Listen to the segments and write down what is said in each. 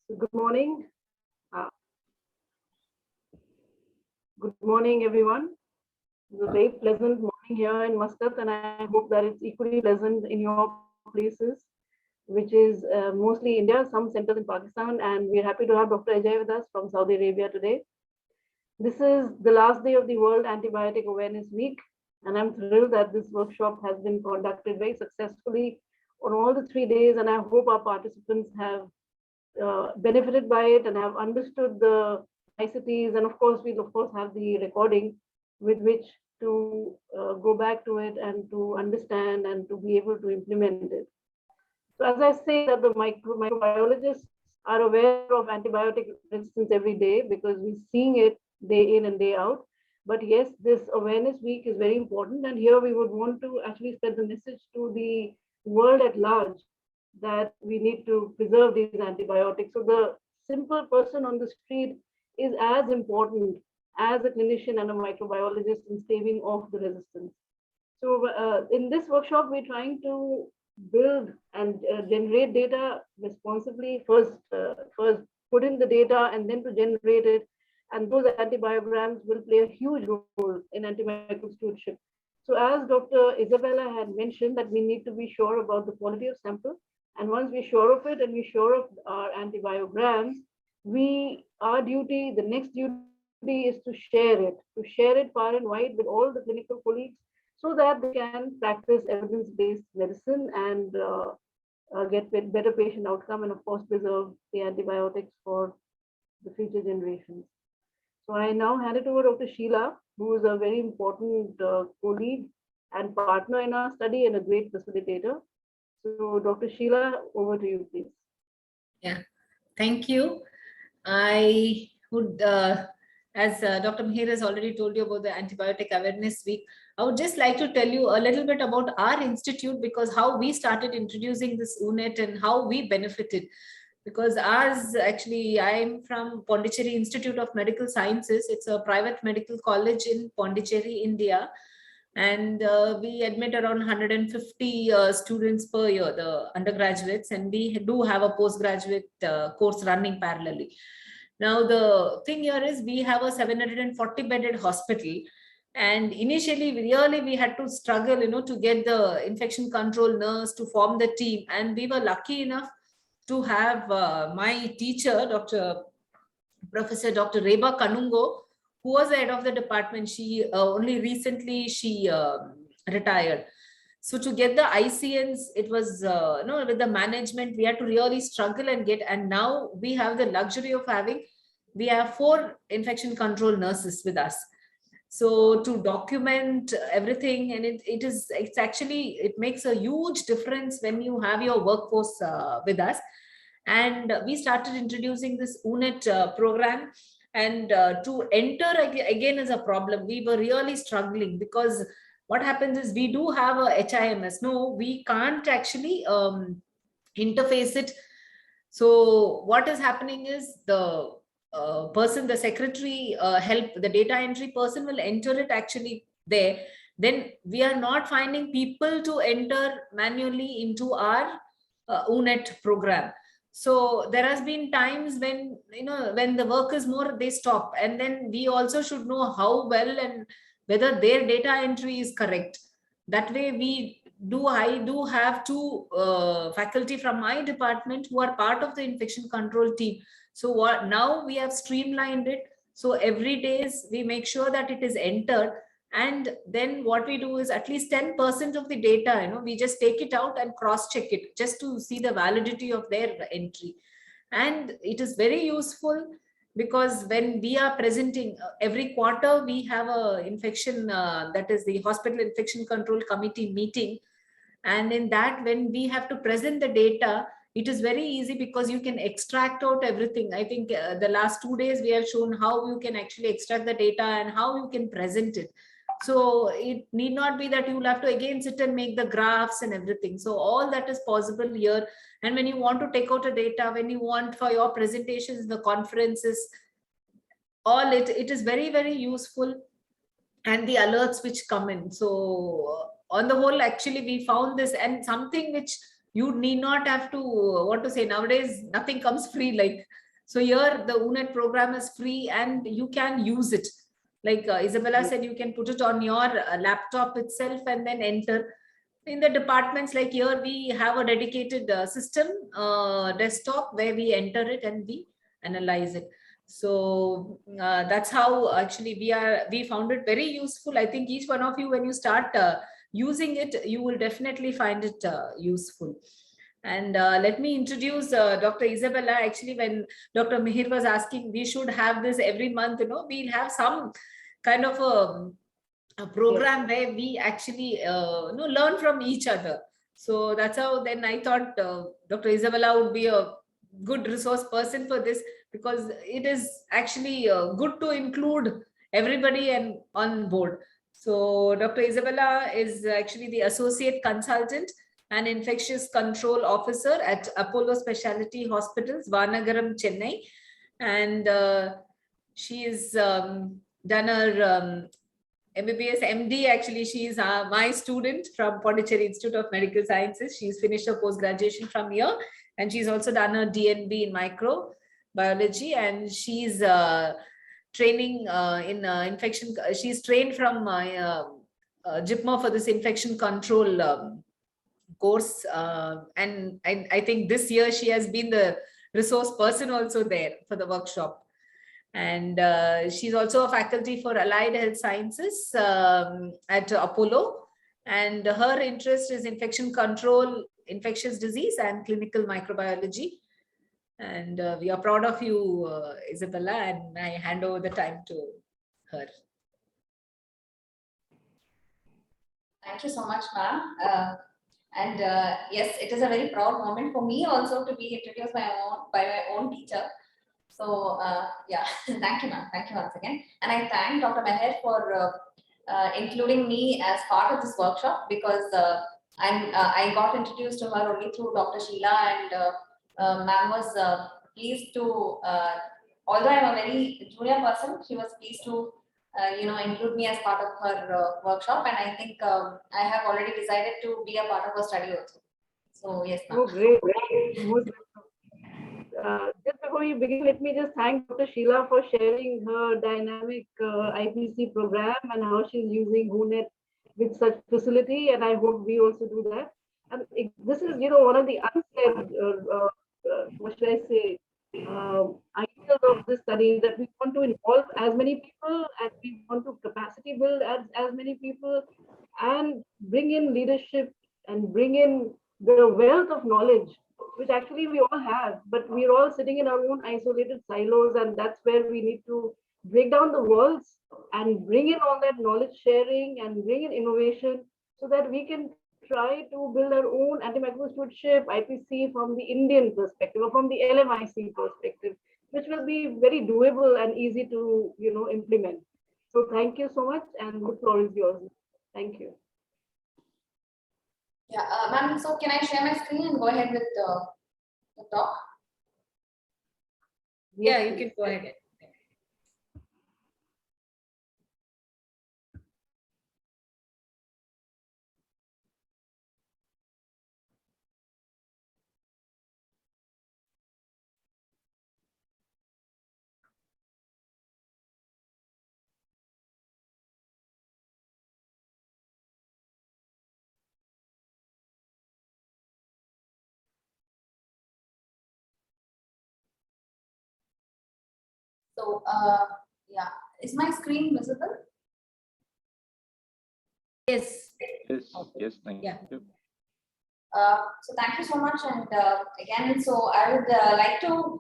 Good morning. Uh, Good morning, everyone. It's a very pleasant morning here in Muscat, and I hope that it's equally pleasant in your places, which is mostly India, some centers in Pakistan, and we're happy to have Dr. Ajay with us from Saudi Arabia today. This is the last day of the World Antibiotic Awareness Week, and I'm thrilled that this workshop has been conducted very successfully on all the 3 days, and I hope our participants have benefited by it and have understood the niceties. And of course, we'll of course have the recording with which to go back to it and to understand and to be able to implement it. So as I say that the microbiologists are aware of antibiotic resistance every day because we're seeing it day in and day out. But yes, this awareness week is very important. And here we would want to actually spread the message to the world at large that we need to preserve these antibiotics. So the simple person on the street is as important as a clinician and a microbiologist in staving off the resistance. So in this workshop, we're trying to build and generate data responsibly. First put in the data and then to generate it. And those antibiograms will play a huge role in antimicrobial stewardship. So as Dr. Isabella had mentioned that we need to be sure about the quality of sample. And once we're sure of it and we're sure of our antibiograms, our duty, the next duty is to share it far and wide with all the clinical colleagues so that they can practice evidence-based medicine and get better patient outcome and of course preserve the antibiotics for the future generations. So I now hand it over to Dr. Sheila, who is a very important colleague and partner in our study and a great facilitator. So Dr. Sheila, over to you, please. Yeah, thank you. I would, as Dr. Meher has already told you about the Antibiotic Awareness Week, I would just like to tell you a little bit about our institute, because how we started introducing this WHONET and how we benefited. Because ours, actually, I'm from Pondicherry Institute of Medical Sciences. It's a private medical college in Pondicherry, India. And we admit around 150 students per year, the undergraduates, and we do have a postgraduate course running parallelly. Now, the thing here is we have a 740 bedded hospital. And initially, we had to struggle, to get the infection control nurse to form the team. And we were lucky enough to have my teacher, Professor Dr. Reba Kanungo, who was the head of the department. She only recently retired. So to get the ICNs, it was with the management, we had to really struggle and get. And now we have the luxury of we have 4 infection control nurses with us. So to document everything, and it makes a huge difference when you have your workforce with us. And we started introducing this WHONET program. And to enter again is a problem. We were really struggling because what happens is we do have a HIMS. No, we can't actually interface it. So what is happening is the the secretary the data entry person will enter it actually there. Then we are not finding people to enter manually into our WHONET program. So there has been times when, when the work is more, they stop. And then we also should know how well and whether their data entry is correct. That way I do have 2 faculty from my department who are part of the infection control team. So now we have streamlined it. So every day we make sure that it is entered. And then what we do is at least 10% of the data, we just take it out and cross-check it just to see the validity of their entry. And it is very useful because when we are presenting every quarter, we have a infection, that is the Hospital Infection Control Committee meeting. And in that, when we have to present the data, it is very easy because you can extract out everything. I think the last 2 days, we have shown how you can actually extract the data and how you can present it. So it need not be that you will have to again sit and make the graphs and everything. So all that is possible here. And when you want to take out a data, when you want for your presentations, the conferences, it is very, very useful. And the alerts which come in. So on the whole, actually, we found this, and something which you need not have to, what to say, nowadays nothing comes free. Like, so here the WHONET program is free and you can use it. Like Isabella said, you can put it on your laptop itself and then enter. In the departments like here, we have a dedicated system desktop where we enter it and we analyze it. So that's how actually we found it very useful. I think each one of you, when you start using it, you will definitely find it useful. And let me introduce Dr. Isabella. Actually, when Dr. Meher was asking, we should have this every month, we'll have some kind of a program where we actually learn from each other. So that's how then I thought Dr. Isabella would be a good resource person for this, because it is actually good to include everybody and on board. So Dr. Isabella is actually the associate consultant and infectious control officer at Apollo Speciality Hospitals, Vanagram, Chennai. And she is done her MBBS MD. Actually, she is my student from Pondicherry Institute of Medical Sciences. She's finished her post-graduation from here, and she's also done her DNB in microbiology, and she's training in infection. She's trained from JIPMO for this infection control course, and I think this year she has been the resource person also there for the workshop. And she's also a faculty for Allied Health Sciences at Apollo. And her interest is infection control, infectious disease, and clinical microbiology. And we are proud of you, Isabella, and I hand over the time to her. Thank you so much, ma'am. And yes, it is a very proud moment for me also to be introduced by my own teacher. So yeah, thank you, ma'am. Thank you once again. And I thank Dr. Meher for including me as part of this workshop, because I got introduced to her only through Dr. Sheila, and ma'am was pleased to, although I'm a very junior person, she was pleased to include me as part of her workshop. And I think I have already decided to be a part of her study also. So yes, ma'am. Oh, great. Just before you begin, let me just thank Dr. Sheila for sharing her dynamic IPC program and how she's using WHONET with such facility. And I hope we also do that. And this is, one of the unsaid, what should I say, ideas of this study, that we want to involve as many people and we want to capacity build as many people and bring in leadership and bring in the wealth of knowledge, which actually we all have, but we're all sitting in our own isolated silos, and that's where we need to break down the walls and bring in all that knowledge sharing and bring in innovation so that we can try to build our own antimicrobial stewardship IPC from the Indian perspective or from the LMIC perspective, which will be very doable and easy to implement. So thank you so much, and the floor is yours. Thank you. Yeah, ma'am, so can I share my screen and go ahead with the talk? Yeah, you can go ahead. So yeah, is my screen visible? Yes. Yes, thank you. So thank you so much. And again, so I would like to,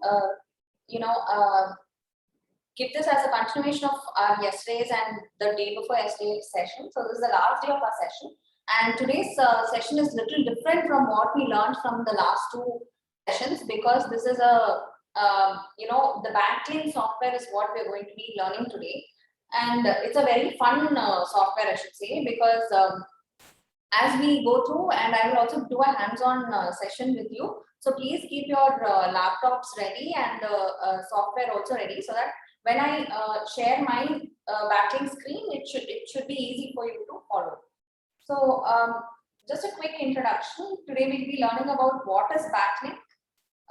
give this as a continuation of our yesterday's and the day before yesterday's session. So this is the last day of our session. And today's session is a little different from what we learned from the last two sessions, because this is the BacLink software is what we're going to be learning today. And it's a very fun software, I should say, because as we go through, and I will also do a hands-on session with you. So please keep your laptops ready and the software also ready, so that when I share my BacLink screen, it should be easy for you to follow. So just a quick introduction. Today we'll be learning about what is BacLink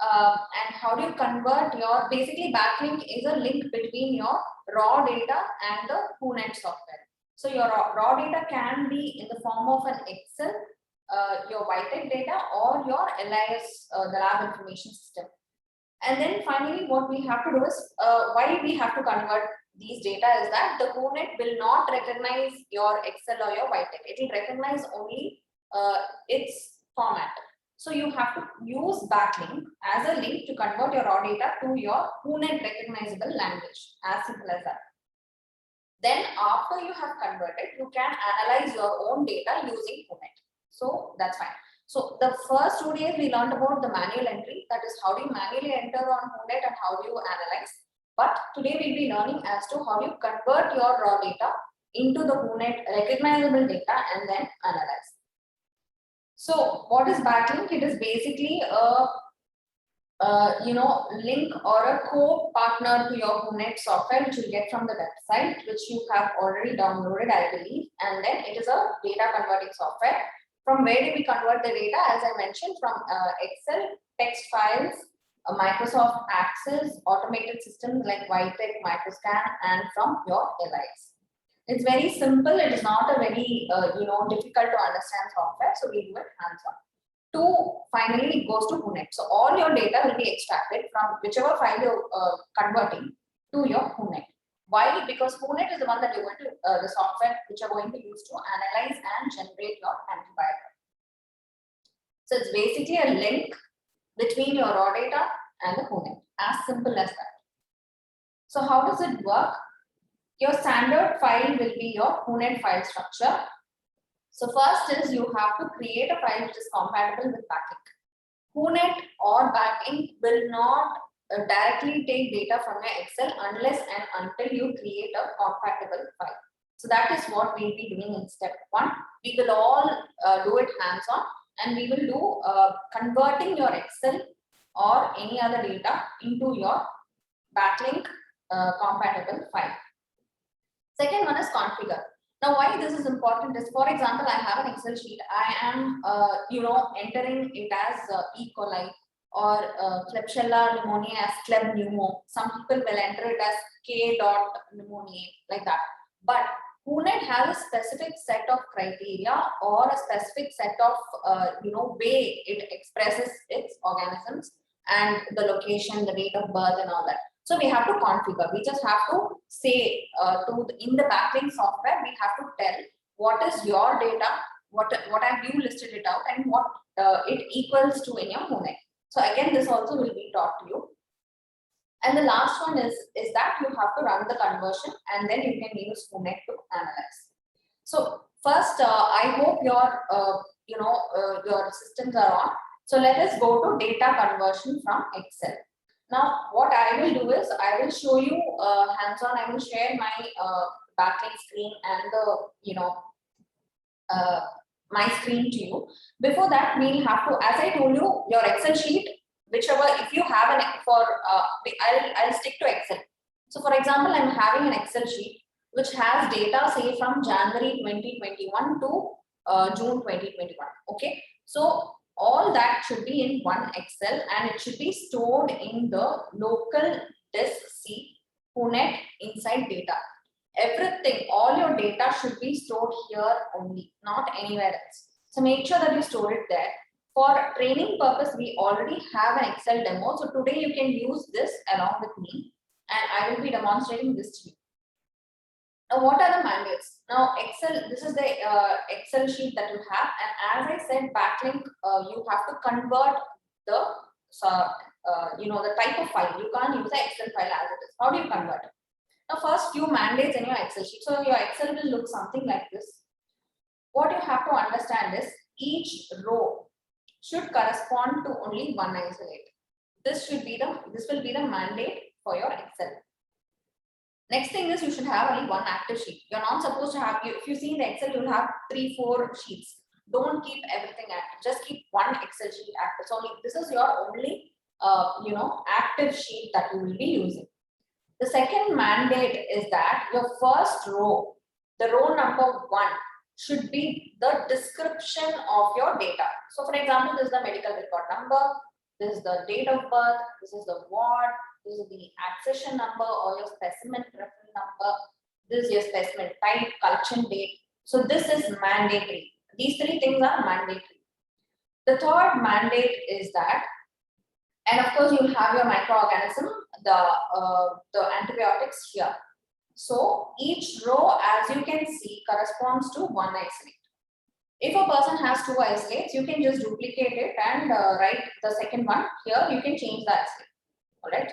and how do you convert your, basically BacLink is a link between your raw data and the WHONET software. So your raw data can be in the form of an Excel, your VITEK data, or your LIS, the lab information system. And then finally, what we have to do is, why we have to convert these data is that the WHONET will not recognize your Excel or your VITEK. It will recognize only its format. So you have to use BacLink as a link to convert your raw data to your WHONET recognizable language. As simple as that. Then after you have converted, you can analyze your own data using WHONET. So that's fine. So the first 2 days we learned about the manual entry, that is how do you manually enter on WHONET and how do you analyze. But today we'll be learning as to how you convert your raw data into the WHONET recognizable data and then analyze. So what is BacLink? It is basically a link or a co-partner to your WHONET software, which you get from the website, which you have already downloaded, I believe. And then it is a data converting software. From where do we convert the data? As I mentioned, from Excel, text files, Microsoft Access, automated systems like VITEK, Microscan, and from your LIS. It's very simple. It is not a very difficult to understand software. So we do it hands-on. Finally, it goes to WHONET. So all your data will be extracted from whichever file you're converting to your WHONET. Why? Because WHONET is the one that you're going to, the software which you're going to use to analyze and generate your antibiotic. So it's basically a link between your raw data and the WHONET. As simple as that. So how does it work? Your standard file will be your WHONET file structure. So first is you have to create a file which is compatible with BacLink. WHONET or BacLink will not directly take data from your Excel unless and until you create a compatible file. So that is what we'll be doing in step 1. We will all do it hands-on, and we will do converting your Excel or any other data into your BacLink compatible file. Second one is configure. Now, why this is important is, for example, I have an Excel sheet. I am, entering it as E. coli or Klebsiella pneumoniae as Kleb pneumo. Some people will enter it as K. pneumoniae, like that. But WHONET has a specific set of criteria or a specific set of, way it expresses its organisms and the location, the date of birth, and all that. So we have to configure. We just have to say in the BacLink software, we have to tell what is your data, what have you listed it out, and what it equals to in your WHONET. So again, this also will be taught to you. And the last one is that you have to run the conversion, and then you can use WHONET to analyze. So first, I hope your your systems are on. So let us go to data conversion from Excel. Now, what I will do is I will show you hands-on. I will share my BacLink screen and the my screen to you. Before that, we'll have to, as I told you, your Excel sheet, whichever, if you have I'll stick to Excel. So for example, I'm having an Excel sheet which has data, say, from January 2021 to June 2021. Okay, so all that should be in one Excel, and it should be stored in the local disk C WHONET inside data. Everything, all your data should be stored here only, not anywhere else. So make sure that you store it there. For training purpose, we already have an Excel demo. So today you can use this along with me, and I will be demonstrating this to you. Now, what are the mandates? Now, Excel, this is the Excel sheet that you have, and as I said, BacLink, you have to convert the the type of file. You can't use the Excel file as it is. How do you convert? Now, first few mandates in your Excel sheet. So your Excel will look something like this. What you have to understand is each row should correspond to only one isolate. This will be the mandate for your Excel. Next thing is you should have only one active sheet. You're not supposed to have, if you see in the Excel, you'll have 3-4 sheets. Don't keep everything active. Just keep one Excel sheet active. So this is your only, active sheet that you will be using. The second mandate is that your first row, the row number 1, should be the description of your data. So for example, this is the medical record number, this is the date of birth, this is the ward, this is the accession number or your specimen reference number, this is your specimen type, collection date. So this is mandatory. These three things are mandatory. The third mandate is that, and of course you'll have your microorganism, the antibiotics here. So each row, as you can see, corresponds to one isolate. If a person has two isolates, you can just duplicate it and write the second one here. You can change the isolate. All right.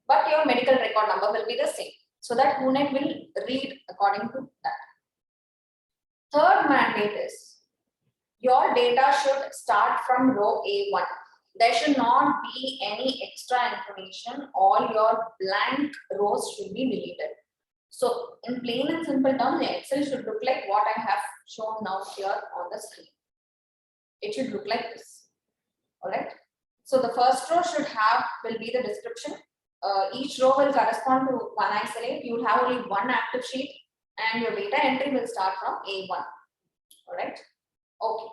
But your medical record number will be the same. So that WHONET will read according to that. Third mandate is your data should start from row A1. There should not be any extra information. All your blank rows should be deleted. So in plain and simple terms, the Excel should look like what I have shown now here on the screen. It should look like this. All right. So the first row will be the description. Each row will correspond to one isolate. You will have only one active sheet and your data entry will start from A1. All right. Okay.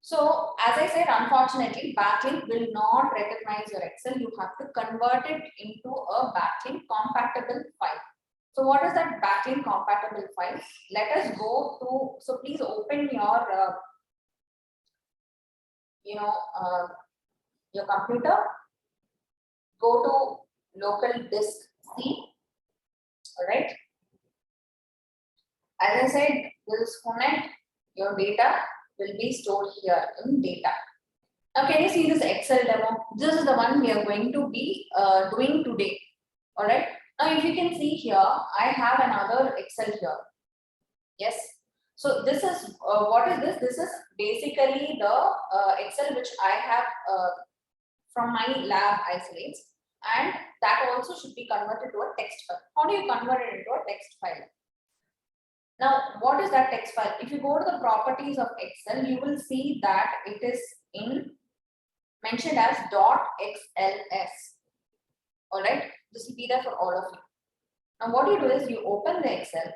So as I said, unfortunately, BacLink will not recognize your Excel. You have to convert it into a BacLink compatible file. So what is that BacLink compatible file? Let us go to, so please open your, your computer, go to local disk C, all right. As I said, this is WHONET, your data will be stored here in data. Now can you see this Excel demo? This is the one we are going to be doing today, all right. Now, if you can see here, I have another Excel here. Yes. So this is what is this? This is basically the Excel which I have from my lab isolates, and that also should be converted to a text file. How do you convert it into a text file? Now, what is that text file? If you go to the properties of Excel, you will see that it is mentioned as .xls. All right. This will be there for all of you. Now what you do is you open the Excel,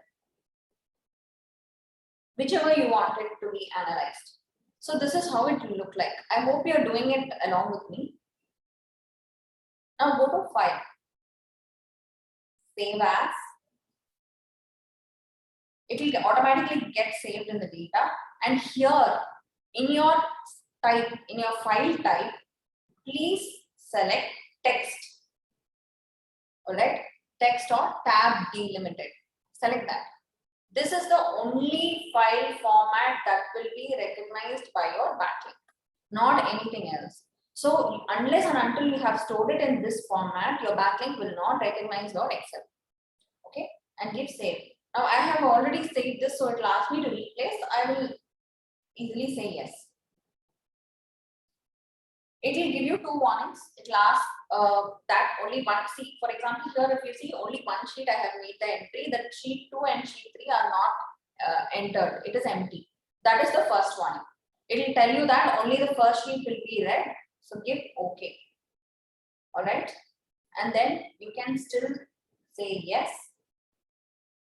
whichever you want it to be analyzed. So this is how it will look like. I hope you are doing it along with me. Now go to File, Save As. It will automatically get saved in the data. And here in your type, in your file type, please select text. All right, text or tab delimited. Select that. This is the only file format that will be recognized by your BacLink, not anything else. So unless and until you have stored it in this format, your BacLink will not recognize your Excel. Okay, and give save. Now I have already saved this, so it will ask me to replace. I will easily say yes. It will give you two warnings. It will ask that only one sheet. For example, here if you see only one sheet I have made the entry, that sheet 2 and sheet 3 are not entered. It is empty. That is the first warning. It will tell you that only the first sheet will be read. So give OK. All right. And then you can still say yes.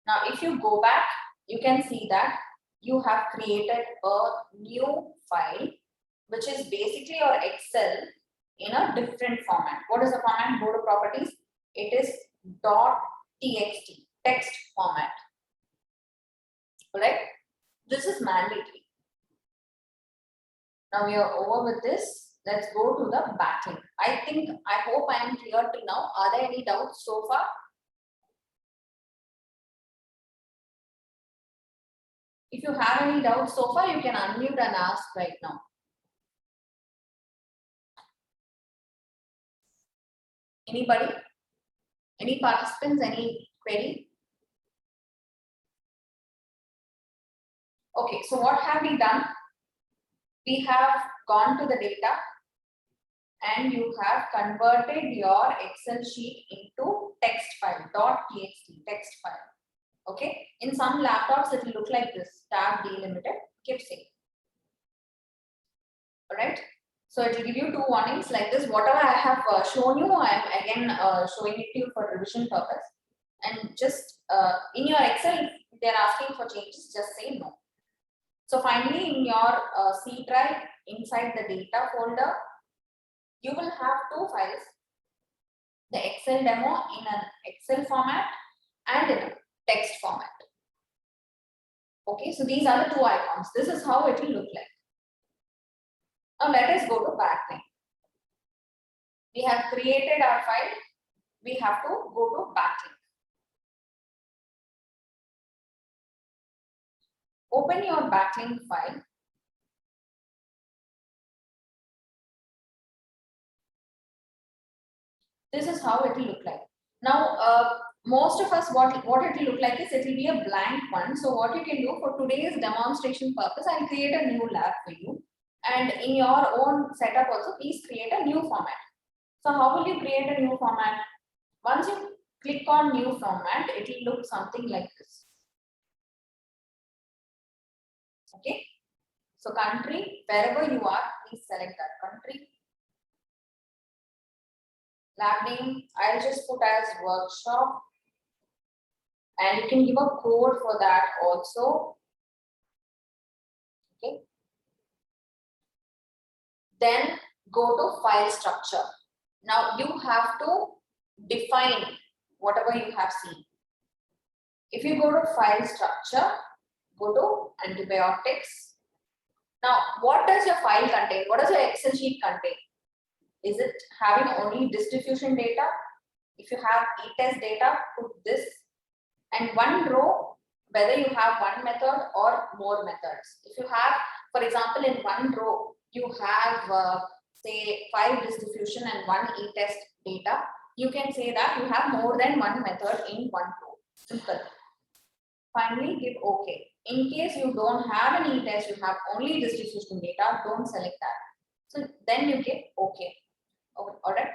Now, if you go back, you can see that you have created a new file, which is basically your Excel in a different format. What is the format? Go to properties. It is .txt, text format. All right. This is mandatory. Now we are over with this. Let's go to the BacLink. I hope I am clear till now. Are there any doubts so far? If you have any doubts so far, you can unmute and ask right now. Anybody? Any participants? Any query? Okay, so what have we done? We have gone to the data and you have converted your Excel sheet into text file, .txt, text file. Okay, in some laptops it will look like this, tab delimited, keep save. All right, so it will give you two warnings like this. Whatever I have shown you, I am again showing it to you for revision purpose. And just in your Excel, if they are asking for changes, just say no. So finally, in your C drive, inside the data folder, you will have two files, the Excel demo in an Excel format and in a text format. Okay, so these are the two icons. This is how it will look like. Now let us go to BacLink. We have created our file. We have to go to BacLink. Open your BacLink file. This is how it will look like. Now, most of us, what it will look like is it will be a blank one. So what you can do for today's demonstration purpose, I'll create a new lab for you. And in your own setup also, please create a new format. So how will you create a new format? Once you click on new format, it will look something like this. Okay. So country, wherever you are, please select that country. Lab name, I'll just put as workshop. And you can give a code for that also. Okay. Then go to file structure. Now you have to define whatever you have seen. If you go to file structure, go to antibiotics. Now, what does your file contain? What does your Excel sheet contain? Is it having only distribution data? If you have e-test data, put this. And one row, whether you have one method or more methods. If you have, for example, in one row, you have say 5 distribution and 1 e-test data, you can say that you have more than one method in one row. Simple. Finally, give OK. In case you don't have an e-test, you have only distribution data, don't select that. So then you give OK. All right.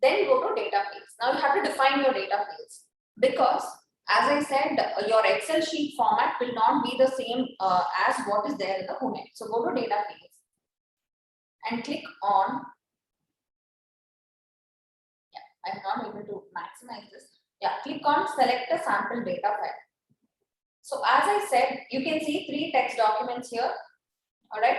Then go to data fields. Now you have to define your data fields because, as I said, your Excel sheet format will not be the same as what is there in the WHONET. So go to data fields and click on. Yeah, I'm not able to maximize this. Yeah, click on select a sample data file. So as I said, you can see 3 text documents here. All right.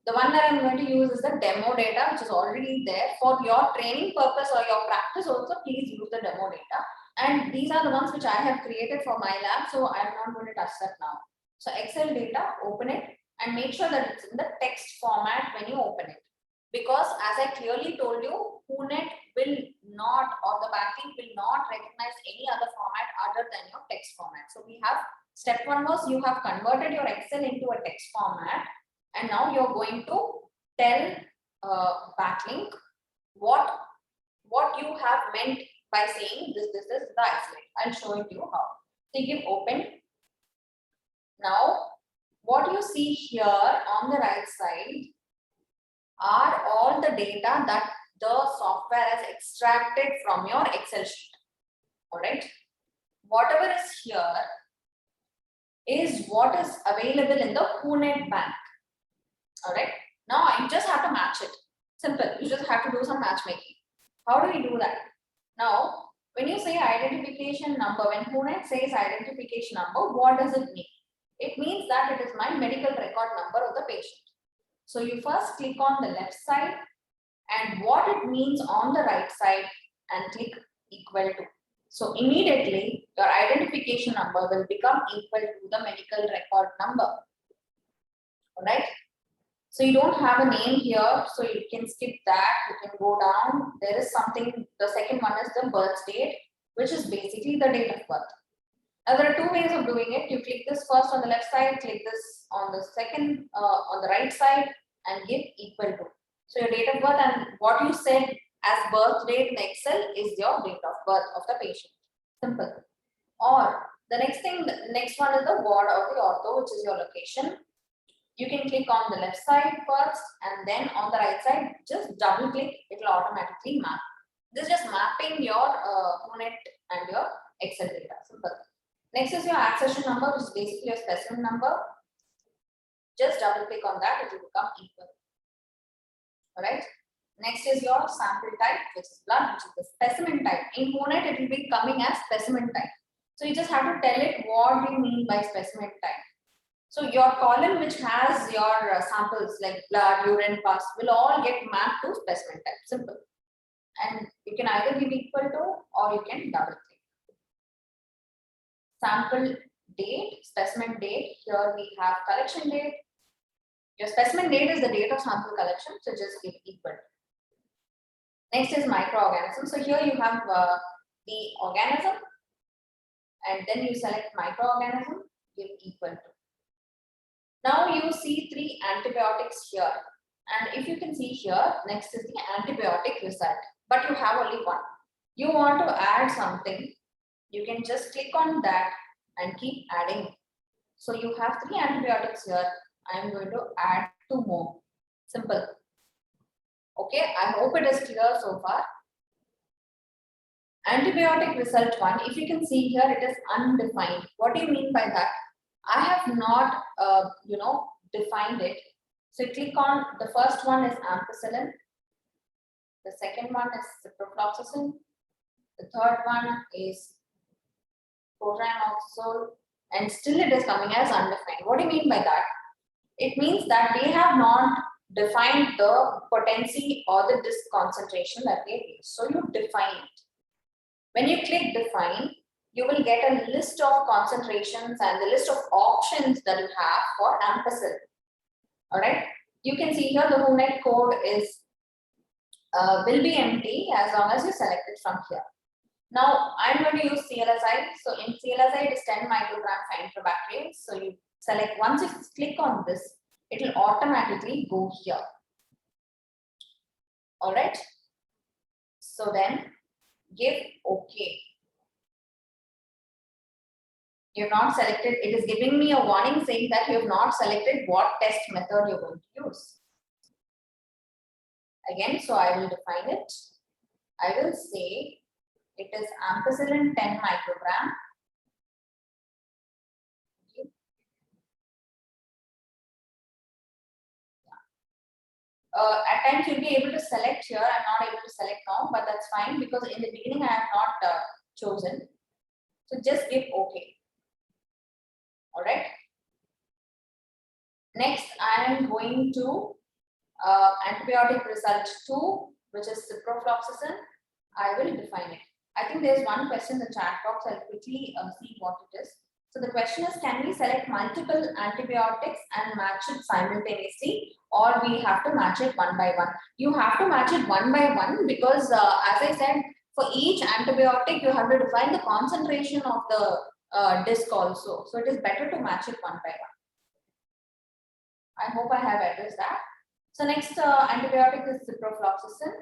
The one that I'm going to use is the demo data, which is already there. For your training purpose or your practice also, please use the demo data. And these are the ones which I have created for my lab, so I'm not going to touch that now. So Excel data, open it and make sure that it's in the text format when you open it. Because as I clearly told you, WHONET will not, or the BacLink will not recognize any other format other than your text format. So we have, step 1 was you have converted your Excel into a text format. And now you're going to tell BacLink what you have meant by saying this is the isolate. I'll show it to you how. So you give open. Now, what you see here on the right side are all the data that the software has extracted from your Excel sheet. All right. Whatever is here is what is available in the WHONET bank. All right. Now I just have to match it. Simple. You just have to do some matchmaking. How do we do that? Now, when you say identification number, when WHONET says identification number, what does it mean? It means that it is my medical record number of the patient. So you first click on the left side and what it means on the right side and click equal to. So immediately your identification number will become equal to the medical record number. All right. So you don't have a name here, so you can skip that. You can go down. There is something, the second one is the birth date, which is basically the date of birth. Now there are 2 ways of doing it. You click this first on the left side, click this on the second, on the right side and give equal to. So your date of birth and what you said as birth date in Excel is your date of birth of the patient. Simple. Or the next one is the ward of the ortho, which is your location. You can click on the left side first and then on the right side, just double click, it will automatically map. This is just mapping your WHONET and your Excel data. Simple. Next is your accession number, which is basically your specimen number. Just double click on that, it will become equal. All right. Next is your sample type, which is blood, which is the specimen type. In WHONET, it will be coming as specimen type. So you just have to tell it what you mean by specimen type. So your column which has your samples like blood, urine, pus will all get mapped to specimen type. Simple. And you can either give equal to or you can double click. Sample date, specimen date. Here we have collection date. Your specimen date is the date of sample collection, so just give equal to. Next is microorganism. So here you have the organism, and then you select microorganism, give equal to. Now you see 3 antibiotics here, and if you can see here, next is the antibiotic result, but you have only one. You want to add something, you can just click on that and keep adding. So you have 3 antibiotics here. I am going to add 2 more. Simple. Okay, I hope it is clear so far. Antibiotic result 1, if you can see here, it is undefined. What do you mean by that? I have not, defined it. So click on, the first one is ampicillin. The second one is ciprofloxacin. The third one is protramoxazole, and still it is coming as undefined. What do you mean by that? It means that they have not defined the potency or the disc concentration that they use. So you define it. When you click define, you will get a list of concentrations and the list of options that you have for ampicillin. All right. You can see here the WHONET code is will be empty as long as you select it from here. Now I'm going to use CLSI. So in CLSI it is 10 microgram for enterobacterial. So you select, once you click on this, it will automatically go here. All right. So then give OK. You have not selected, it is giving me a warning saying that you have not selected what test method you're going to use. Again, so I will define it. I will say it is ampicillin 10 microgram. Okay. At times you'll be able to select here. I'm not able to select now, but that's fine because in the beginning I have not chosen. So just give OK. All right. Next, I am going to antibiotic result 2, which is ciprofloxacin. I will define it. I think there's one question in the chat box. I'll quickly see what it is. So the question is, can we select multiple antibiotics and match it simultaneously, or we have to match it one by one? You have to match it one by one because as I said, for each antibiotic, you have to define the concentration of the disc also. So it is better to match it one by one. I hope I have addressed that. So next antibiotic is ciprofloxacin.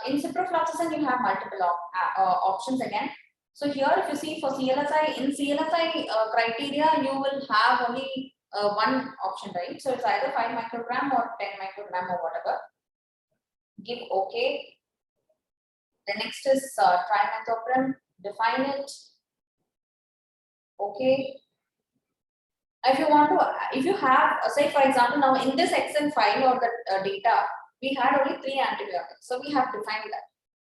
In ciprofloxacin, you have multiple options again. So here, if you see for CLSI, in CLSI criteria, you will have only one option, right? So it's either 5 microgram or 10 microgram or whatever. Give OK. The next is trimethoprim. Define it. Okay. If you want to, if you have, say for example, now in this Excel file or the data, we had only 3 antibiotics. So we have defined that.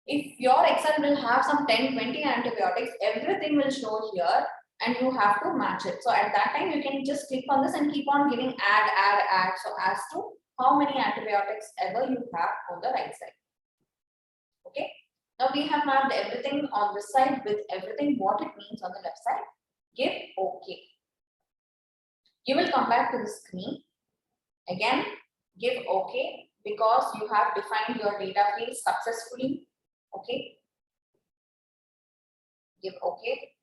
If your Excel will have some 10, 20 antibiotics, everything will show here and you have to match it. So at that time, you can just click on this and keep on giving add. So as to how many antibiotics ever you have on the right side. Okay. Now we have mapped everything on this side with everything what it means on the left side. Give OK. You will come back to the screen. Again, give OK because you have defined your data field successfully. Okay. Give OK.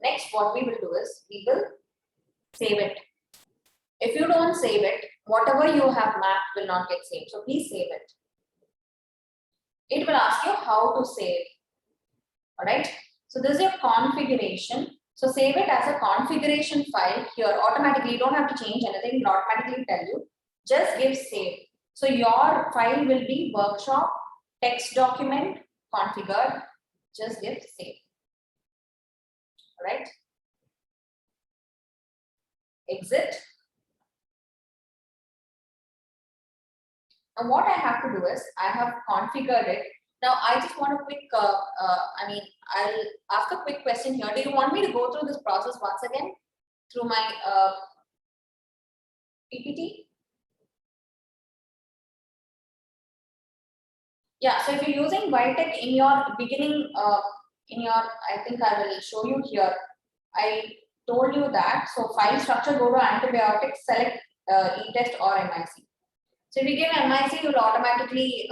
Next, what we will do is we will save it. If you don't save it, whatever you have mapped will not get saved. So please save it. It will ask you how to save. All right. So this is your configuration. So save it as a configuration file here. Automatically, you don't have to change anything. It will automatically tell you. Just give save. So your file will be workshop text document configured. Just give save. All right. Exit. Now what I have to do is I have configured it. Now, I just want a quick, I'll ask a quick question here. Do you want me to go through this process once again through my PPT? Yeah, so if you're using VITEK in your beginning, I think I will show you here. I told you that. So file structure, go to antibiotics, select e-test or MIC. So if you give MIC, you'll automatically,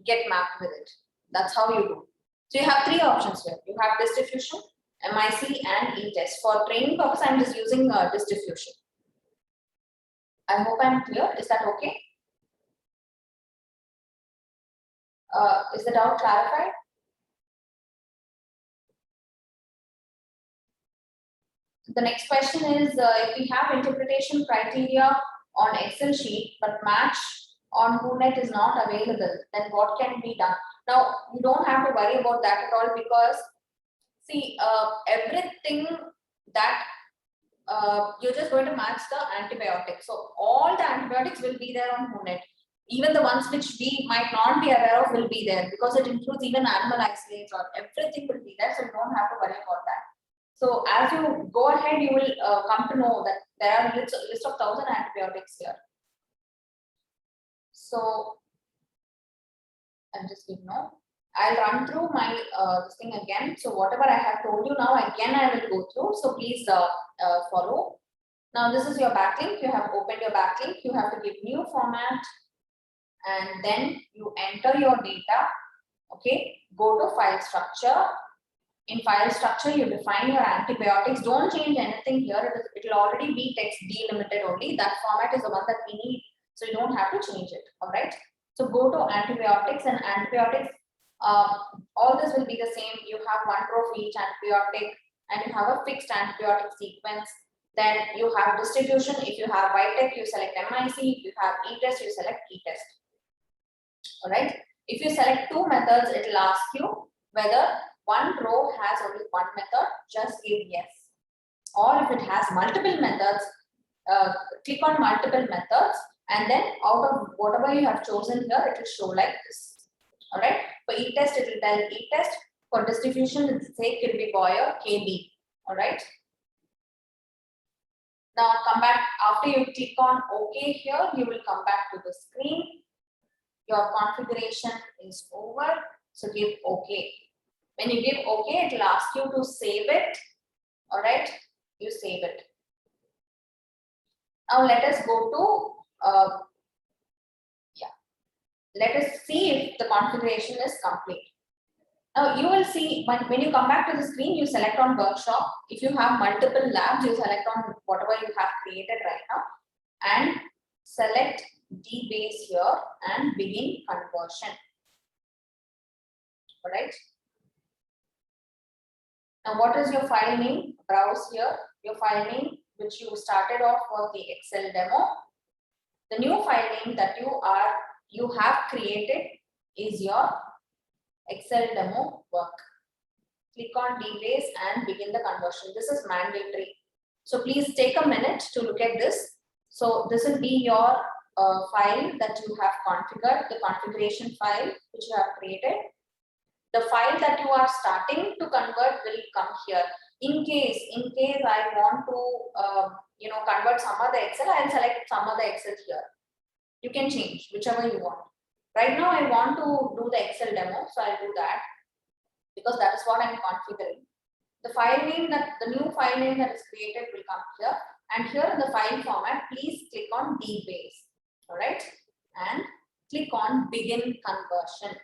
get mapped with it. That's how you do. So you have three options here. You have disk diffusion, MIC, and e-test. For training purpose, I'm just using disk diffusion. I hope I'm clear. Is that okay? Is the doubt clarified? The next question is, if we have interpretation criteria on Excel sheet, but match on WHONET is not available, then what can be done? Now, you don't have to worry about that at all, because see, everything that you're just going to match the antibiotics. So all the antibiotics will be there on WHONET. Even the ones which we might not be aware of will be there, because it includes even animal isolates, or everything will be there. So you don't have to worry about that. So as you go ahead, you will come to know that there are list of 1,000 antibiotics here. So I'll just give no. I'll run through my this thing again. So whatever I have told you now, again I will go through. So please follow. Now this is your backlink. You have opened your backlink. You have to give new format, and then you enter your data. Okay. Go to file structure. In file structure, you define your antibiotics. Don't change anything here. It will already be text delimited only. That format is the one that we need. So you don't have to change it. All right. So go to antibiotics, and antibiotics, all this will be the same. You have one row for each antibiotic, and you have a fixed antibiotic sequence. Then you have distribution. If you have VITEK, you select MIC. If you have e-test, you select e-test. All right. If you select two methods, it will ask you whether one row has only one method, just give yes. Or if it has multiple methods, click on multiple methods, and then out of whatever you have chosen here, it will show like this. All right. For e-test, it will tell e-test. For distribution, it will say Kirby Boyer KB. All right. Now come back. After you click on OK here, you will come back to the screen. Your configuration is over. So give OK. When you give OK, it will ask you to save it. All right, you save it. Now let us go to, let us see if the configuration is complete. Now you will see when you come back to the screen, you select on workshop. If you have multiple labs, you select on whatever you have created right now, and select dbase here and begin conversion. All right. Now, what is your file name? Browse here. Your file name, which you started off, was the Excel demo. The new file name that you have created is your Excel demo work. Click on dbase and begin the conversion. This is mandatory. So please take a minute to look at this. So this will be your file that you have configured, the configuration file which you have created. The file that you are starting to convert will come here. In case I want to convert some other Excel, I'll select some other Excel here. You can change whichever you want. Right now I want to do the Excel demo, so I'll do that because that is what I'm configuring. The file name the new file name that is created will come here, and here in the file format, please click on dbase. All right, and click on begin conversion.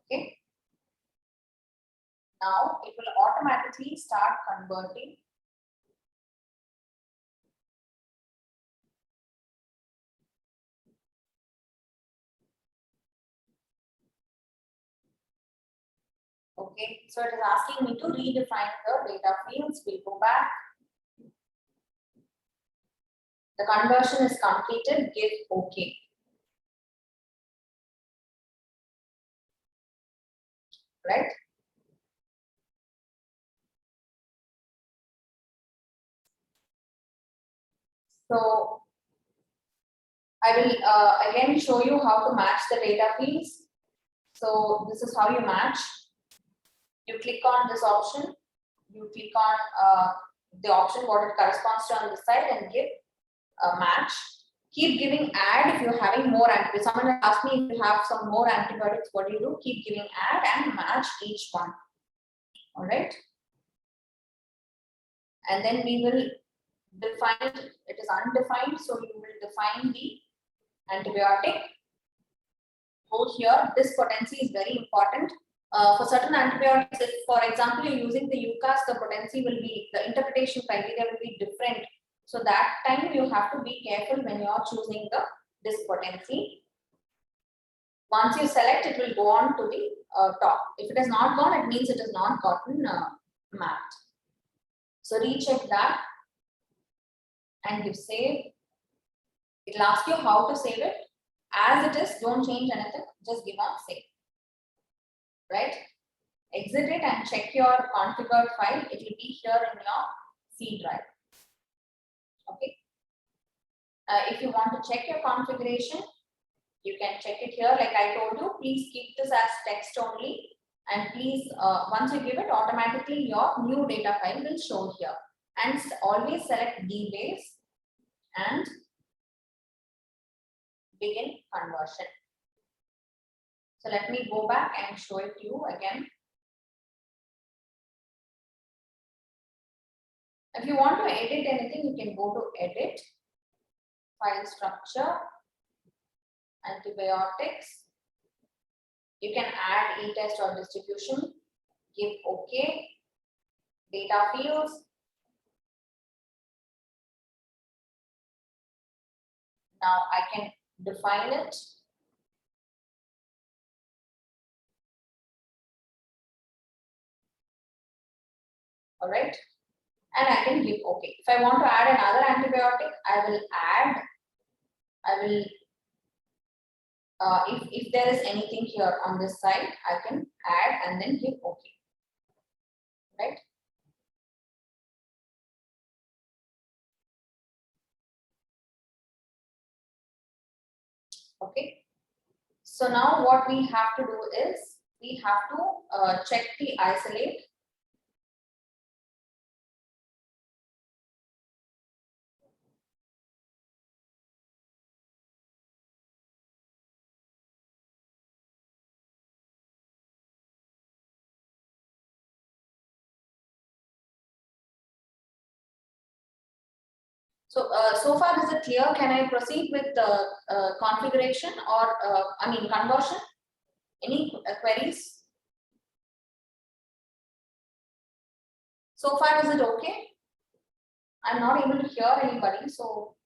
Okay. Now it will automatically start converting. Okay, so it is asking me to redefine the data fields. We'll go back. The conversion is completed. Give OK. Right? So I will again show you how to match the data fields. So this is how you match. You click on this option. You click on the option what it corresponds to on this side and give a match. Keep giving add if you're having more antibiotics. Someone will ask me if you have some more antibiotics, what do you do? Keep giving add and match each one. All right. And then we will define, it is undefined, so you will define the antibiotic. Go here, this potency is very important. For certain antibiotics, if for example you're using the UCAS, the potency will be, the interpretation criteria will be different. So that time you have to be careful when you are choosing this potency. Once you select, it will go on to the top. If it has not gone, it means it has not gotten mapped. So recheck that and give save. It will ask you how to save it. As it is, don't change anything, just give on save. Right? Exit it and check your configured file. It will be here in your C drive. Okay. If you want to check your configuration, you can check it here. Like I told you, please keep this as text only. And please, once you give it, automatically your new data file will show here. And always select dbase and begin conversion. So let me go back and show it to you again. If you want to edit anything, you can go to edit, file structure, antibiotics. You can add e-test or distribution, give OK, data fields. Now I can define it. All right. And I can give OK. If I want to add another antibiotic, I will add. I will, if there is anything here on this side, I can add and then give OK. Right. Okay. So now what we have to do is we have to check the isolate. So, so far is it clear? Can I proceed with the configuration or I mean conversion? Any queries? So far is it okay? I'm not able to hear anybody, so.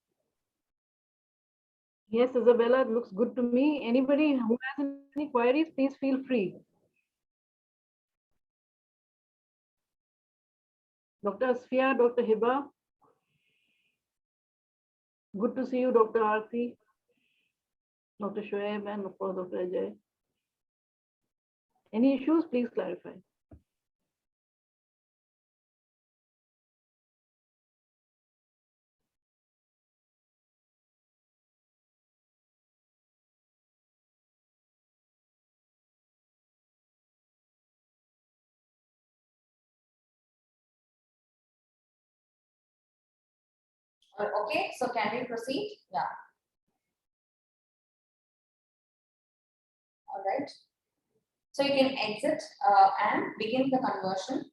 Yes, Isabella, it looks good to me. Anybody who has any queries, please feel free. Dr. Asfia, Dr. Hiba. Good to see you, Dr. Aarti, Dr. Shoaib, and of course, Dr. Ajay. Any issues, please clarify. Okay, so can we proceed? Yeah. All right. So you can exit and begin the conversion.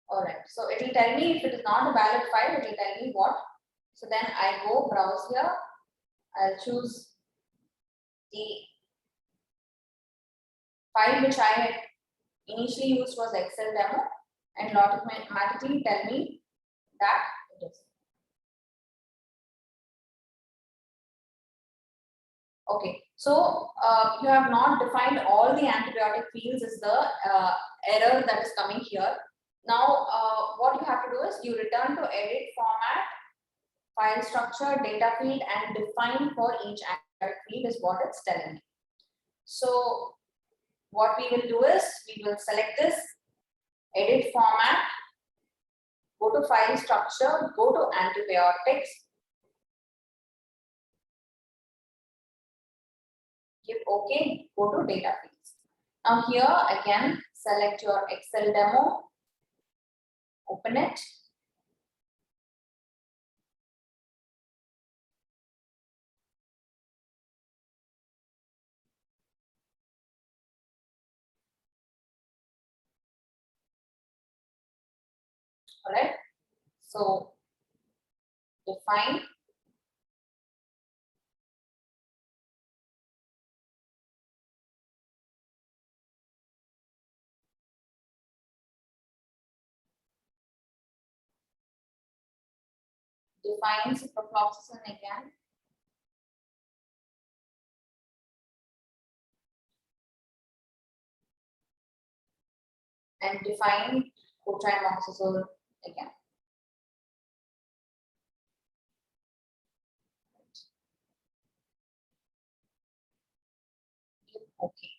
All right. So it will tell me if it is not a valid file, it will tell me what. So then I go browse here. I'll choose the file which I had initially used was Excel demo, and it automatically tell me that it is. Okay, so you have not defined all the antibiotic fields is the error that is coming here. Now, what you have to do is you return to edit format, file structure, data field, and define for each antibiotic field is what it's telling me. So what we will do is we will select this, edit format, go to file structure, go to antibiotics, give OK, go to data fields. Now here again, select your Excel demo, open it. All right. So define ciprofloxacin again. And define cotrimoxazole again. Okay.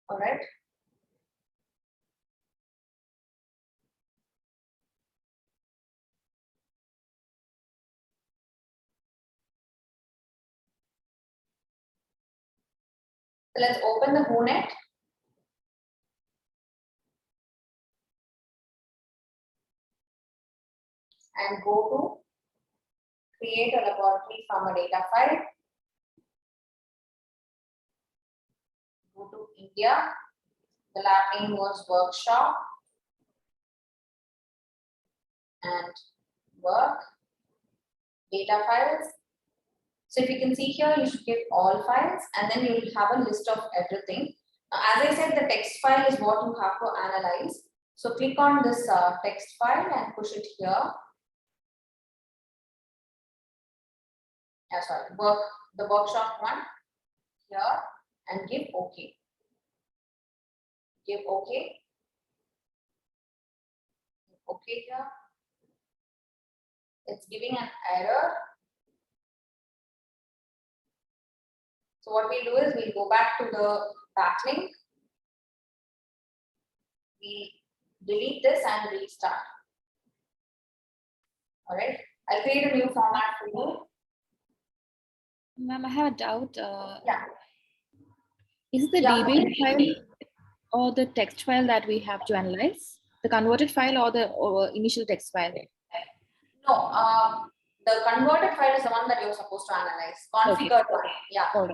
All right. So let's open the WHONET. And go to create a laboratory from a data file. Go to India. The lab name was workshop and work data files. So if you can see here, you should give all files and then you will have a list of everything. Now, as I said, the text file is what you have to analyze. So click on this text file and push it here. Sorry, the workshop one here and give OK. Give OK. OK here. It's giving an error. So what we'll do is we'll go back to the BacLink. We delete this and restart. All right. I'll create a new format for you. Ma'am, I have a doubt. Yeah. Is it the DB file or the text file that we have to analyze? The converted file or the initial text file? No, the converted file is the one that you're supposed to analyze. Configured one. Yeah. Okay.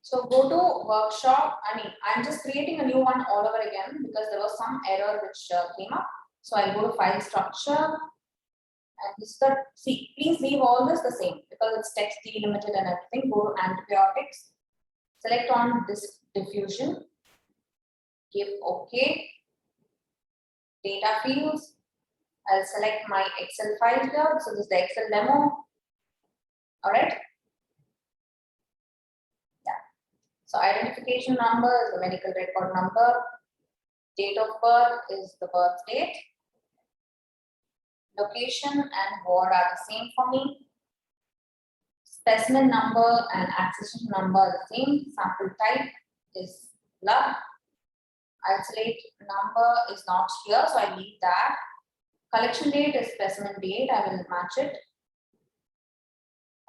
So go to workshop. I'm just creating a new one all over again because there was some error which came up. So I'll go to file structure. And this is the, please leave all this the same because it's text delimited and everything. Go to antibiotics. Select on this diffusion. Give OK. Data fields. I'll select my Excel file here. So this is the Excel demo. All right. Yeah. So identification number is the medical record number. Date of birth is the birth date. Location and ward are the same for me. Specimen number and accession number are the same. Sample type is blood. Isolate number is not here, so I leave that. Collection date is specimen date. I will match it.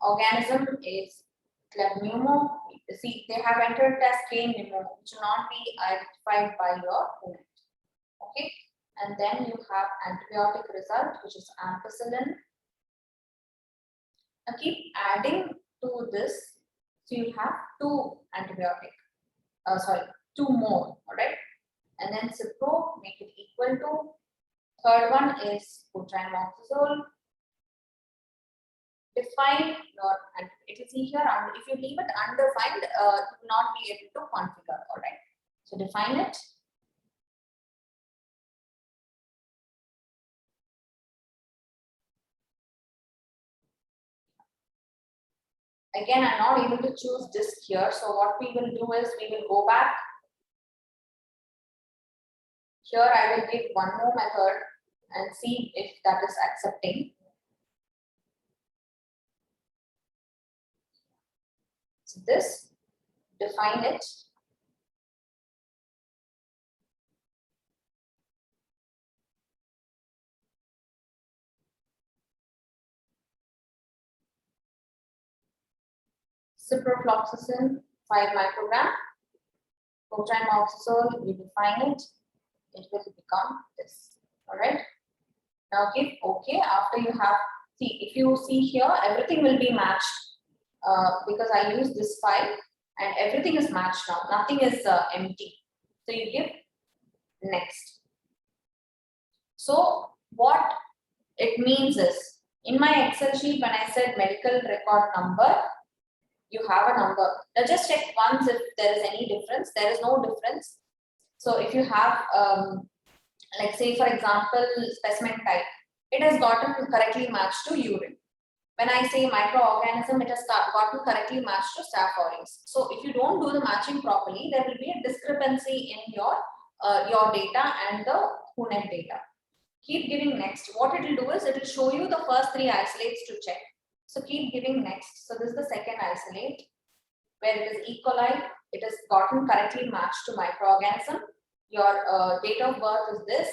Organism is Pneumo. See, they have entered as K-Pneumo, which will not be identified by your WHONET. Okay. And then you have antibiotic result, which is ampicillin. Now keep adding to this. So you have two more, all right? And then cipro, make it equal to. Third one is cotrimoxazole. Define your, and it will see here, if you leave it undefined, you will not be able to configure, all right? So define it. Again, I'm not able to choose disk here. So what we will do is we will go back. Here I will give one more method and see if that is accepting. So this, define it. Ciprofloxacin 5 microgram. Protramoxazole, you define it. It will become this. All right. Now give OK after you have, see, if you see here, everything will be matched because I use this file and everything is matched now. Nothing is empty. So you give next. So what it means is, in my Excel sheet, when I said medical record number, you have a number. Now just check once if there is any difference. There is no difference. So if you have, like say for example, specimen type, it has gotten correctly matched to urine. When I say microorganism, it has gotten correctly matched to Staph aureus. So if you don't do the matching properly, there will be a discrepancy in your data and the WHONET data. Keep giving next. What it will do is it will show you the first 3 isolates to check. So keep giving next. So this is the second isolate where it is E. coli. It has gotten correctly matched to microorganism. Your date of birth is this.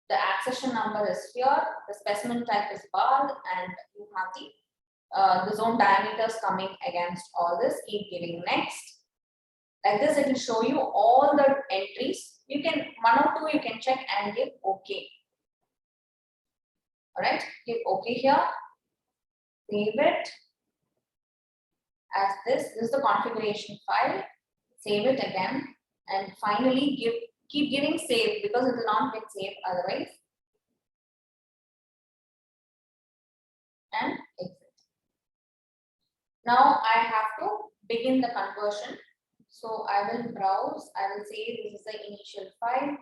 The accession number is here. The specimen type is BAL, and you have the zone diameters coming against all this. Keep giving next. Like this, it will show you all the entries. You can 1 or 2 you can check and give OK. All right, give OK here. Save it as this. This is the configuration file. Save it again, and finally keep giving save because it will not get saved otherwise. And exit. Now I have to begin the conversion. So I will browse. I will say this is the initial file.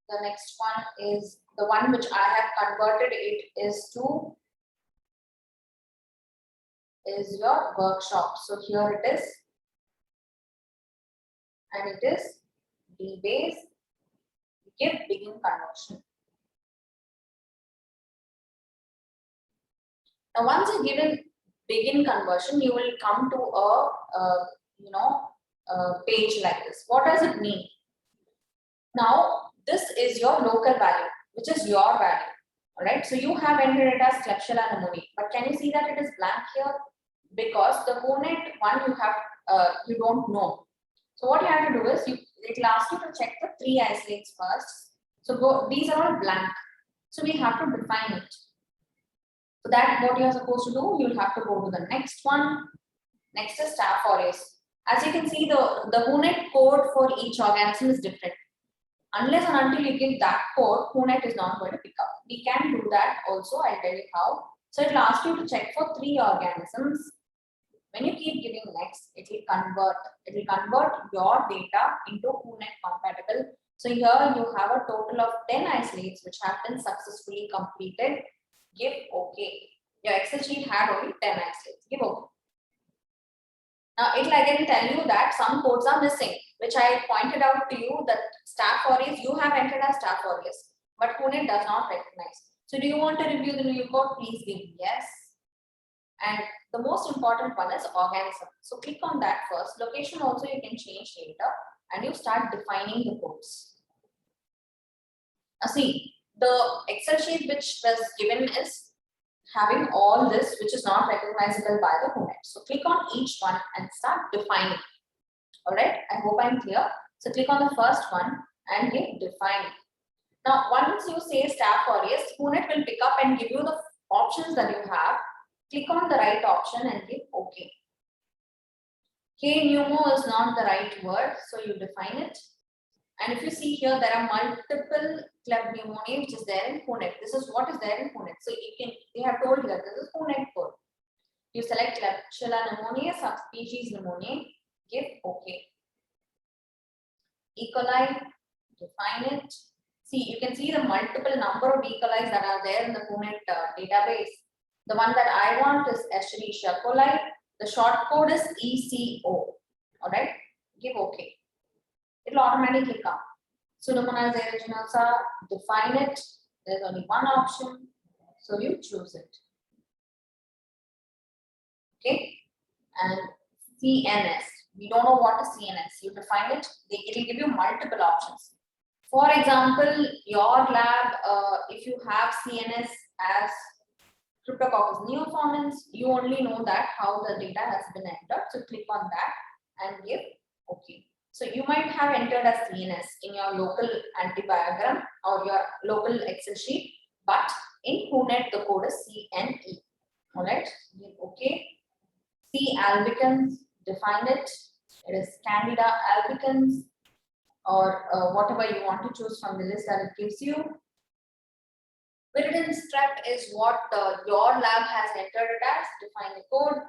The next one is the one which I have converted it is your workshop. So here it is. And it is dbase. Give begin conversion. Now once you given begin conversion, you will come to a page like this. What does it mean? Now this is your local value, which is your value. All right. So you have entered it as Klebsiella pneumoniae, but can you see that it is blank here? Because the WHONET one you don't know. So what you have to do is it will ask you to check the 3 isolates first. So these are all blank. So we have to define it. So that what you are supposed to do, you will have to go to the next one. Next is Staph aureus. As you can see, the WHONET code for each organism is different. Unless and until you give that code, WHONET is not going to pick up. We can do that also. I'll tell you how. So it will ask you to check for 3 organisms. When you keep giving next, it will convert. It will convert your data into WHONET compatible. So here you have a total of 10 isolates which have been successfully completed. Give OK. Your Excel sheet had only 10 isolates. Give OK. Now it will again tell you that some codes are missing, which I pointed out to you that Staph aureus you have entered as Staph aureus, but WHONET does not recognize. So do you want to review the new code? Please give yes. And the most important one is organism. So click on that first. Location also you can change later, and you start defining the codes. Now see, the Excel sheet which was given is having all this which is not recognizable by the WHONET. So click on each one and start defining. All right, I hope I'm clear. So click on the first one and hit define. Now once you say Staph aureus, WHONET will pick up and give you the options that you have. Click on the right option and give OK. K-pneumo is not the right word, so you define it. And if you see here, there are multiple Kleb pneumoniae which is there in WHONET. This is what is there in WHONET. So they have told you that this is WHONET code. You select Klebsiella pneumoniae, subspecies pneumoniae, give OK. E. coli, define it. See, you can see the multiple number of E. coli that are there in the WHONET database. The one that I want is Escherichia coli. The short code is ECO. All right, give OK. It will automatically come. Pseudomonas aeruginosa, define it. There's only one option, so you choose it. Okay, and CNS. We don't know what is CNS. You define it, it will give you multiple options. For example, your lab, if you have CNS as Cryptococcus neoformans, you only know that how the data has been entered. So click on that and give OK. So you might have entered as CNS in your local antibiogram or your local Excel sheet, but in WHONET the code is CNE. All right, give OK. C albicans, define it. It is Candida albicans, or whatever you want to choose from the list that it gives you. Viridin strep is what your lab has entered it as. Define the code.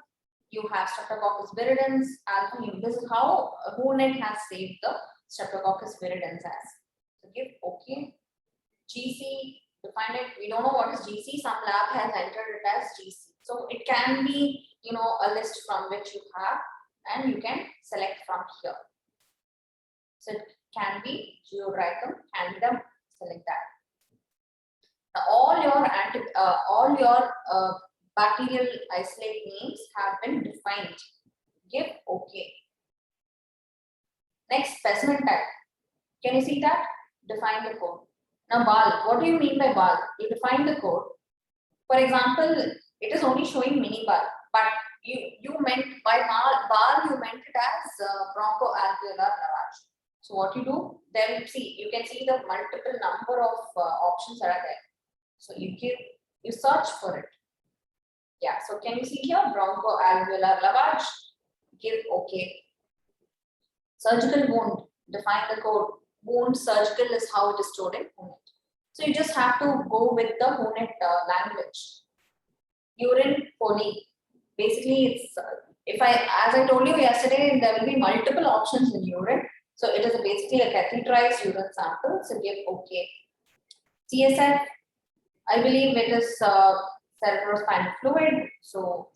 You have Streptococcus viridins, alpha. This is how WHONET has saved the Streptococcus viridins as. So give OK. GC, define it. We don't know what is GC. Some lab has entered it as GC. So it can be, you know, a list from which you have, and you can select from here. So it can be Geotrichum, Candida, select that. Now, all your bacterial isolate names have been defined. Give OK. Next, specimen type. Can you see that? Define the code. Now, BAL. What do you mean by BAL? You define the code. For example, it is only showing mini BAL, but you meant by BAL you meant it as bronchoalveolar lavage. So what you do, then you can see the multiple number of options that are there. So you search for it. Yeah, so can you see here bronchoalveolar lavage? Give OK. Surgical wound, define the code. Wound surgical is how it is stored in WHONET. So you just have to go with the WHONET language. Urine poly. Basically, it's as I told you yesterday, there will be multiple options in urine. So it is basically a catheterized urine sample. So give OK. CSF, I believe it is cerebrospinal fluid. So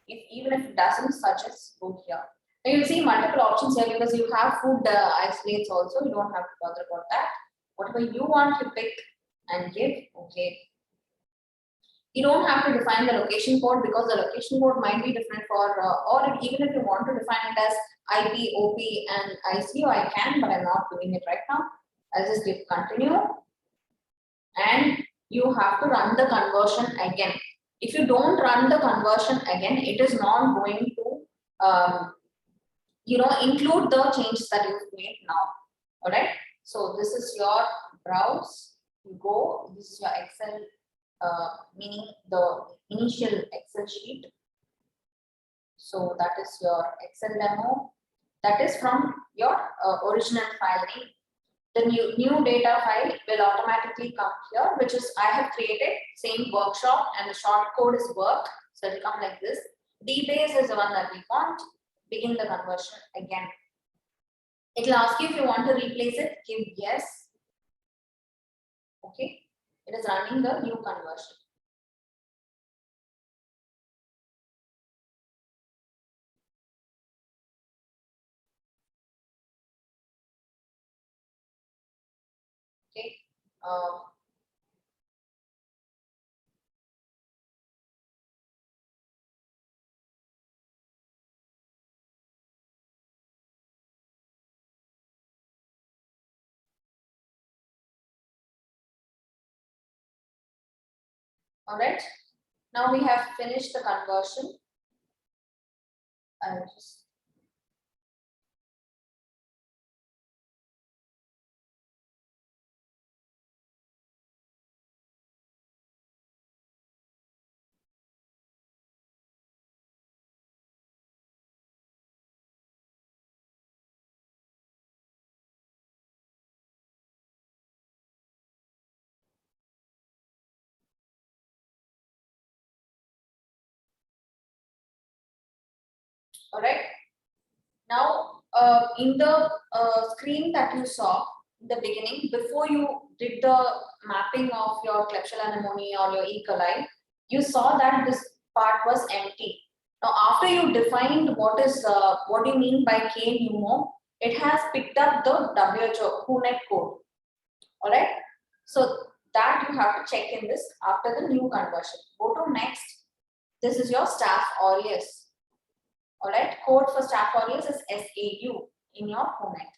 even if it doesn't, such as go here. Now you'll see multiple options here because you have food isolates also. You don't have to bother about that. Whatever you want, you pick and give OK. You don't have to define the location code because the location code might be different for, or even if you want to define it as IP, OP, and ICU, I can, but I'm not doing it right now. I'll just give continue. And you have to run the conversion again. If you don't run the conversion again, it is not going to, include the changes that you've made now. All right. So this is your browse. You go. This is your Excel. Meaning the initial Excel sheet. So that is your Excel demo. That is from your original file name. The new data file will automatically come here, which is I have created same workshop and the short code is work. So it will come like this. DBase is the one that we want. Begin the conversion again. It will ask you if you want to replace it. Give yes. Okay. It is running the new conversion. Okay. All right. Now we have finished the conversion. I'll just all right. Now, in the screen that you saw in the beginning, before you did the mapping of your Klebsiella pneumoniae or your E. coli, you saw that this part was empty. Now, after you defined what do you mean by K pneumo, it has picked up the WHONET code. All right. So that you have to check in this after the new conversion. Go to next. This is your staff aureus. All right, code for Staph aureus is SAU in your WHONET.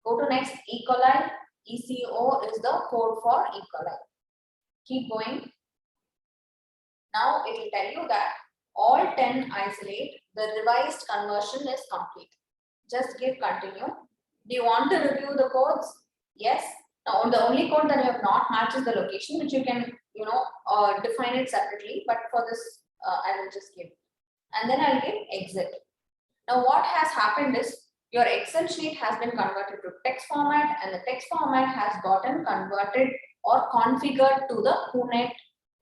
Go to next, E. coli. ECO is the code for E. coli. Keep going. Now it will tell you that all 10 isolate, the revised conversion is complete. Just give continue. Do you want to review the codes? Yes. Now the only code that you have not matched is the location, which you can, define it separately. But for this, I will just give. And then I'll give exit. Now what has happened is your Excel sheet has been converted to text format, and the text format has gotten converted or configured to the WHONET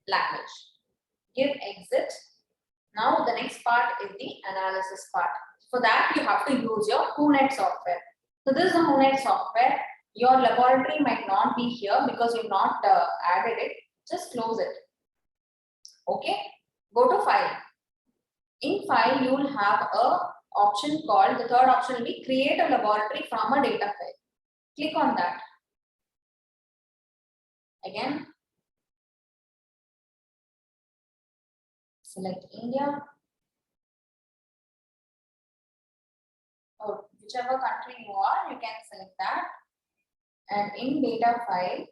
language. Give exit. Now the next part is the analysis part. For that, you have to use your WHONET software. So this is the WHONET software. Your laboratory might not be here because you've not added it. Just close it. Okay. Go to file. In file, you will have a option called, the third option will be create a laboratory from a data file. Click on that. Again, select India or whichever country you are, you can select that. And in data file,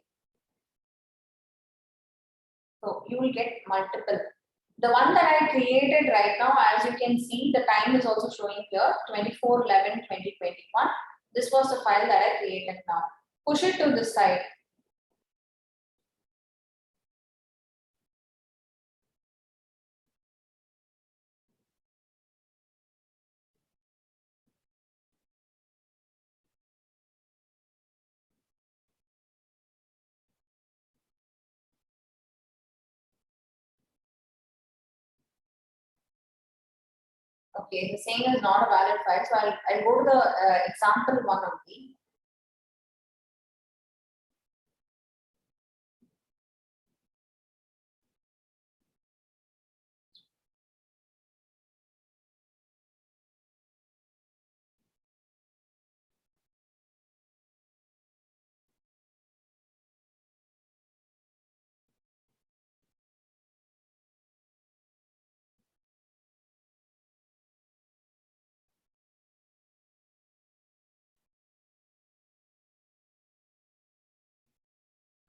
so you will get multiple. The one that I created right now, as you can see, the time is also showing here, 24/11/2021. This was the file that I created now. Push it to this side. Okay, the saying is not a valid file, so I'll go to the example one only.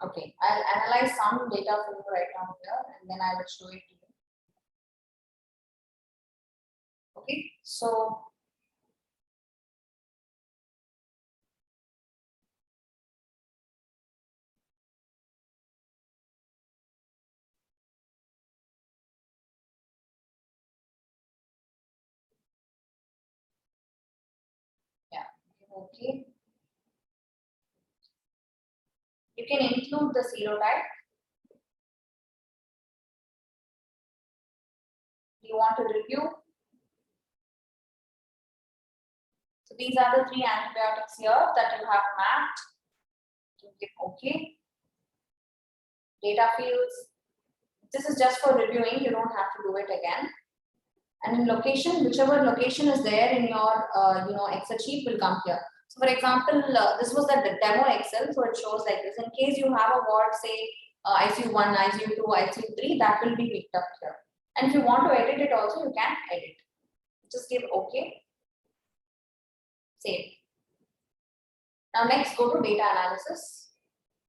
Okay, I'll analyze some data for you right now here, and then I will show it to you. Okay, so yeah, okay. You can include the serotype. Do you want to review? So these are the 3 antibiotics here that you have mapped. You click OK. Data fields. This is just for reviewing. You don't have to do it again. And in location, whichever location is there in your Excel sheet will come here. So for example, this was the demo Excel, so it shows like this. In case you have a ward, say ICU 1, ICU 2, ICU 3, that will be picked up here. And if you want to edit it also, you can edit. Just give OK. Save. Now next, go to data analysis.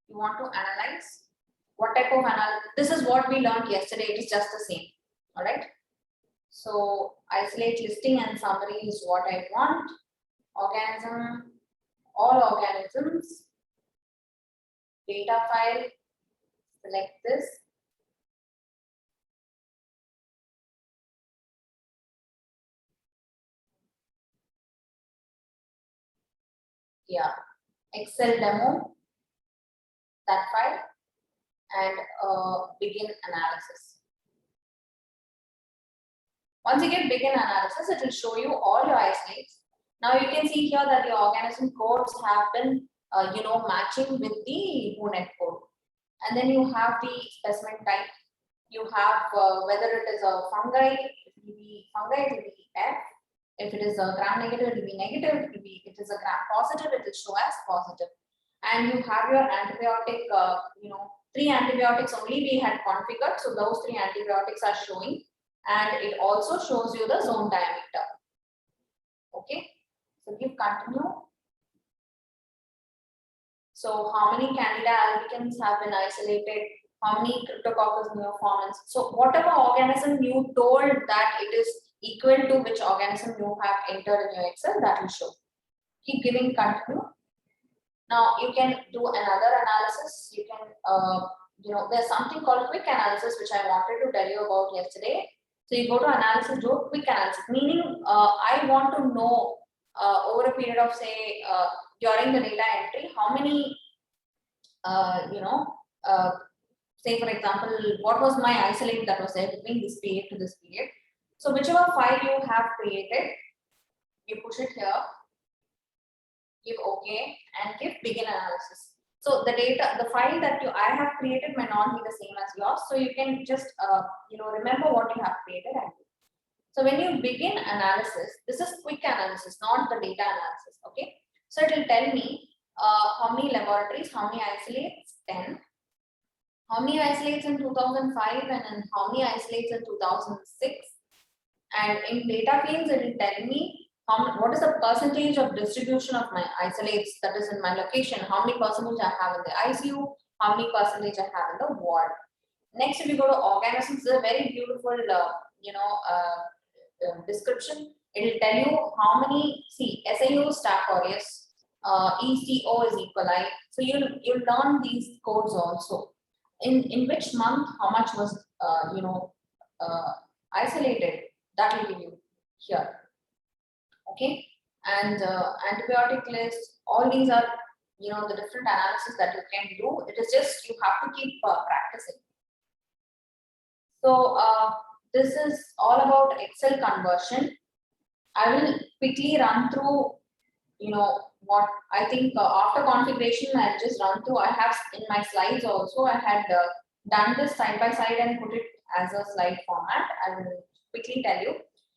You want to analyze. What type of analysis? This is what we learned yesterday. It is just the same. All right. So isolate, listing and summary is what I want. Organism, all organisms. Data file. Select this. Yeah. Excel demo. That file. And begin analysis. Once you get begin analysis, it will show you all your isolates. Now you can see here that the organism codes have been, matching with the WHONET code. And then you have the specimen type. You have whether it is a fungi, it will be fungi, it will be F. If it is a gram negative, it will be negative. If it is a gram positive, it will show as positive. And you have your antibiotic, 3 antibiotics only we had configured. So those 3 antibiotics are showing. And it also shows you the zone diameter. Okay, so give continue. So how many candida albicans have been isolated? How many cryptococcus neoformans? So whatever organism you told that it is equal to which organism you have entered in your Excel, that will show. Keep giving continue. Now you can do another analysis. You can, there's something called quick analysis, which I wanted to tell you about yesterday. So you go to analysis, do a quick analysis, meaning I want to know over a period of say during the data entry, how many, say for example, what was my isolate that was there between this period to this period. So whichever file you have created, you push it here, give OK, and give begin analysis. So the data, the file that I have created may not be the same as yours. So you can just remember what you have created and do. So when you begin analysis, this is quick analysis, not the data analysis. Okay. So it will tell me how many laboratories, how many isolates, 10. How many isolates in 2005 and then how many isolates in 2006. And in data fields, it will tell me what is the percentage of distribution of my isolates that is in my location, how many percentage I have in the ICU, how many percentage I have in the ward. Next, if you go to organisms, it's a very beautiful, description. It will tell you how many, SAO Staph aureus, ECO is E. coli. So you'll learn these codes also. In which month, how much was, isolated, that will give you here. Okay, and antibiotic list, all these are, the different analysis that you can do. It is just, you have to keep practicing. So this is all about Excel conversion. I will quickly run through, what I think after configuration, I'll just run through. I have in my slides also, I had done this side by side and put it as a slide format. I will quickly tell you.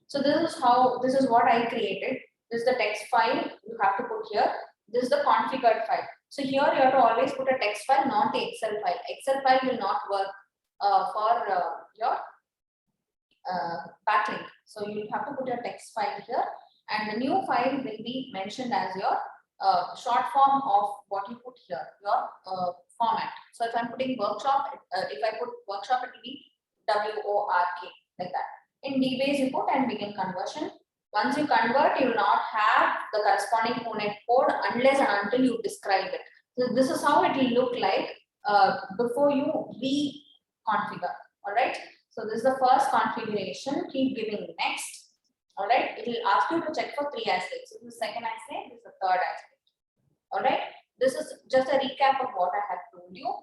So this is what I created. This is the text file you have to put here. This is the configured file. So here you have to always put a text file, not the Excel file. Excel file will not work for your BacLink. So you have to put your text file here, and the new file will be mentioned as your short form of what you put here, your format. So if I'm putting workshop, if I put workshop, it will be WORK, like that. In DBase you put and begin conversion. Once you convert, you will not have the corresponding WHONET code unless and until you describe it. So this is how it will look like before you reconfigure. All right. So this is the first configuration. Keep giving next. All right. It will ask you to check for 3 isolates. So this is the second isolate. This is the third isolate. All right. This is just a recap of what I have told you.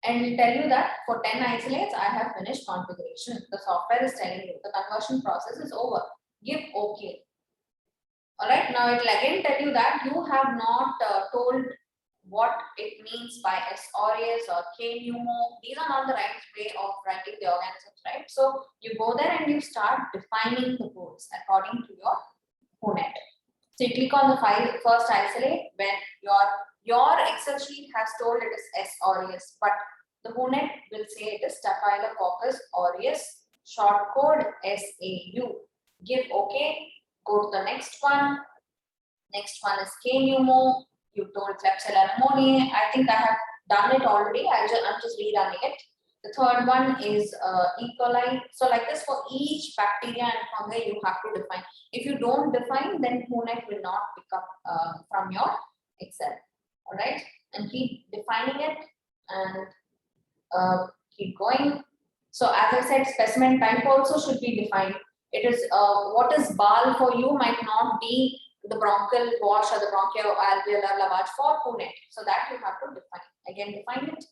And will tell you that for 10 isolates, I have finished configuration. The software is telling you the conversion process is over. Give OK. All right. Now it will again tell you that you have not told what it means by S. aureus or K. pneumo. These are not the right way of writing the organisms, right? So you go there and you start defining the codes according to your WHONET. So you click on the first isolate when your Excel sheet has told it is S. aureus, but the WHONET will say it is Staphylococcus aureus, short code SAU. Give OK. Go to the next one. Next one is K. pneumo. You told Klebsiella pneumoniae. I think I have done it already. I'm just rerunning it. The third one is E. coli. So like this, for each bacteria and fungi, you have to define. If you don't define, then WHONET will not pick up from your Excel. All right, and keep defining it and keep going. So as I said, specimen type also should be defined. It is what is BAL for you might not be the bronchial wash or the bronchoalveolar lavage for WHONET. So that you have to define. Again, define it.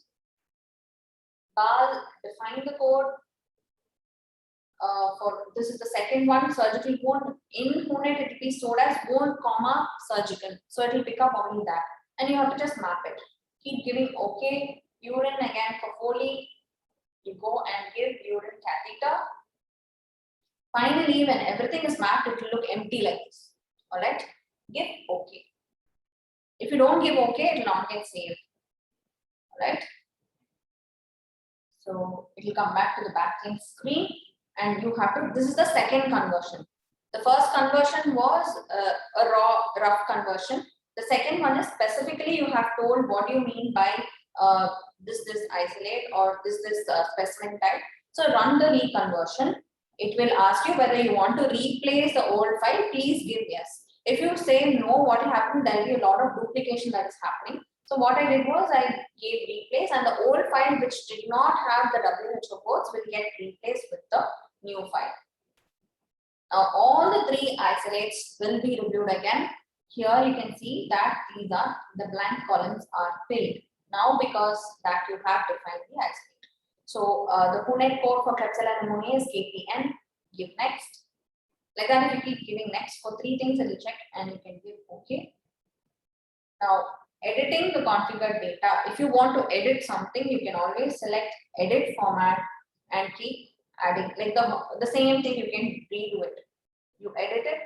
BAL, define the code. For this is the second one, surgical wound. In WHONET, it will be stored as wound, comma, surgical. So it will pick up only that. And you have to just map it. Keep giving OK. Urine again for Foley. You go and give urine catheter. Finally, when everything is mapped, it will look empty like this. All right. Give OK. If you don't give OK, it will not get saved. All right. So it will come back to the BacLink screen, and you have to. This is the second conversion. The first conversion was a rough conversion. The second one is specifically you have told what you mean by this isolate or this specimen type. So run the reconversion. It will ask you whether you want to replace the old file. Please give yes. If you say no, what will happen? There will be a lot of duplication that is happening. So what I did was I gave replace, and the old file which did not have the WHO codes will get replaced with the new file. Now all the three isolates will be reviewed again. Here you can see that these are the blank columns are filled now because that you have defined the isolate. So the WHONET code for Klebsiella pneumoniae is KPN. Give next. Like that, if you keep giving next for three things, it will check and you can give OK. Now editing the configured data. If you want to edit something, you can always select edit format and keep adding like the same thing. You can redo it. You edit it.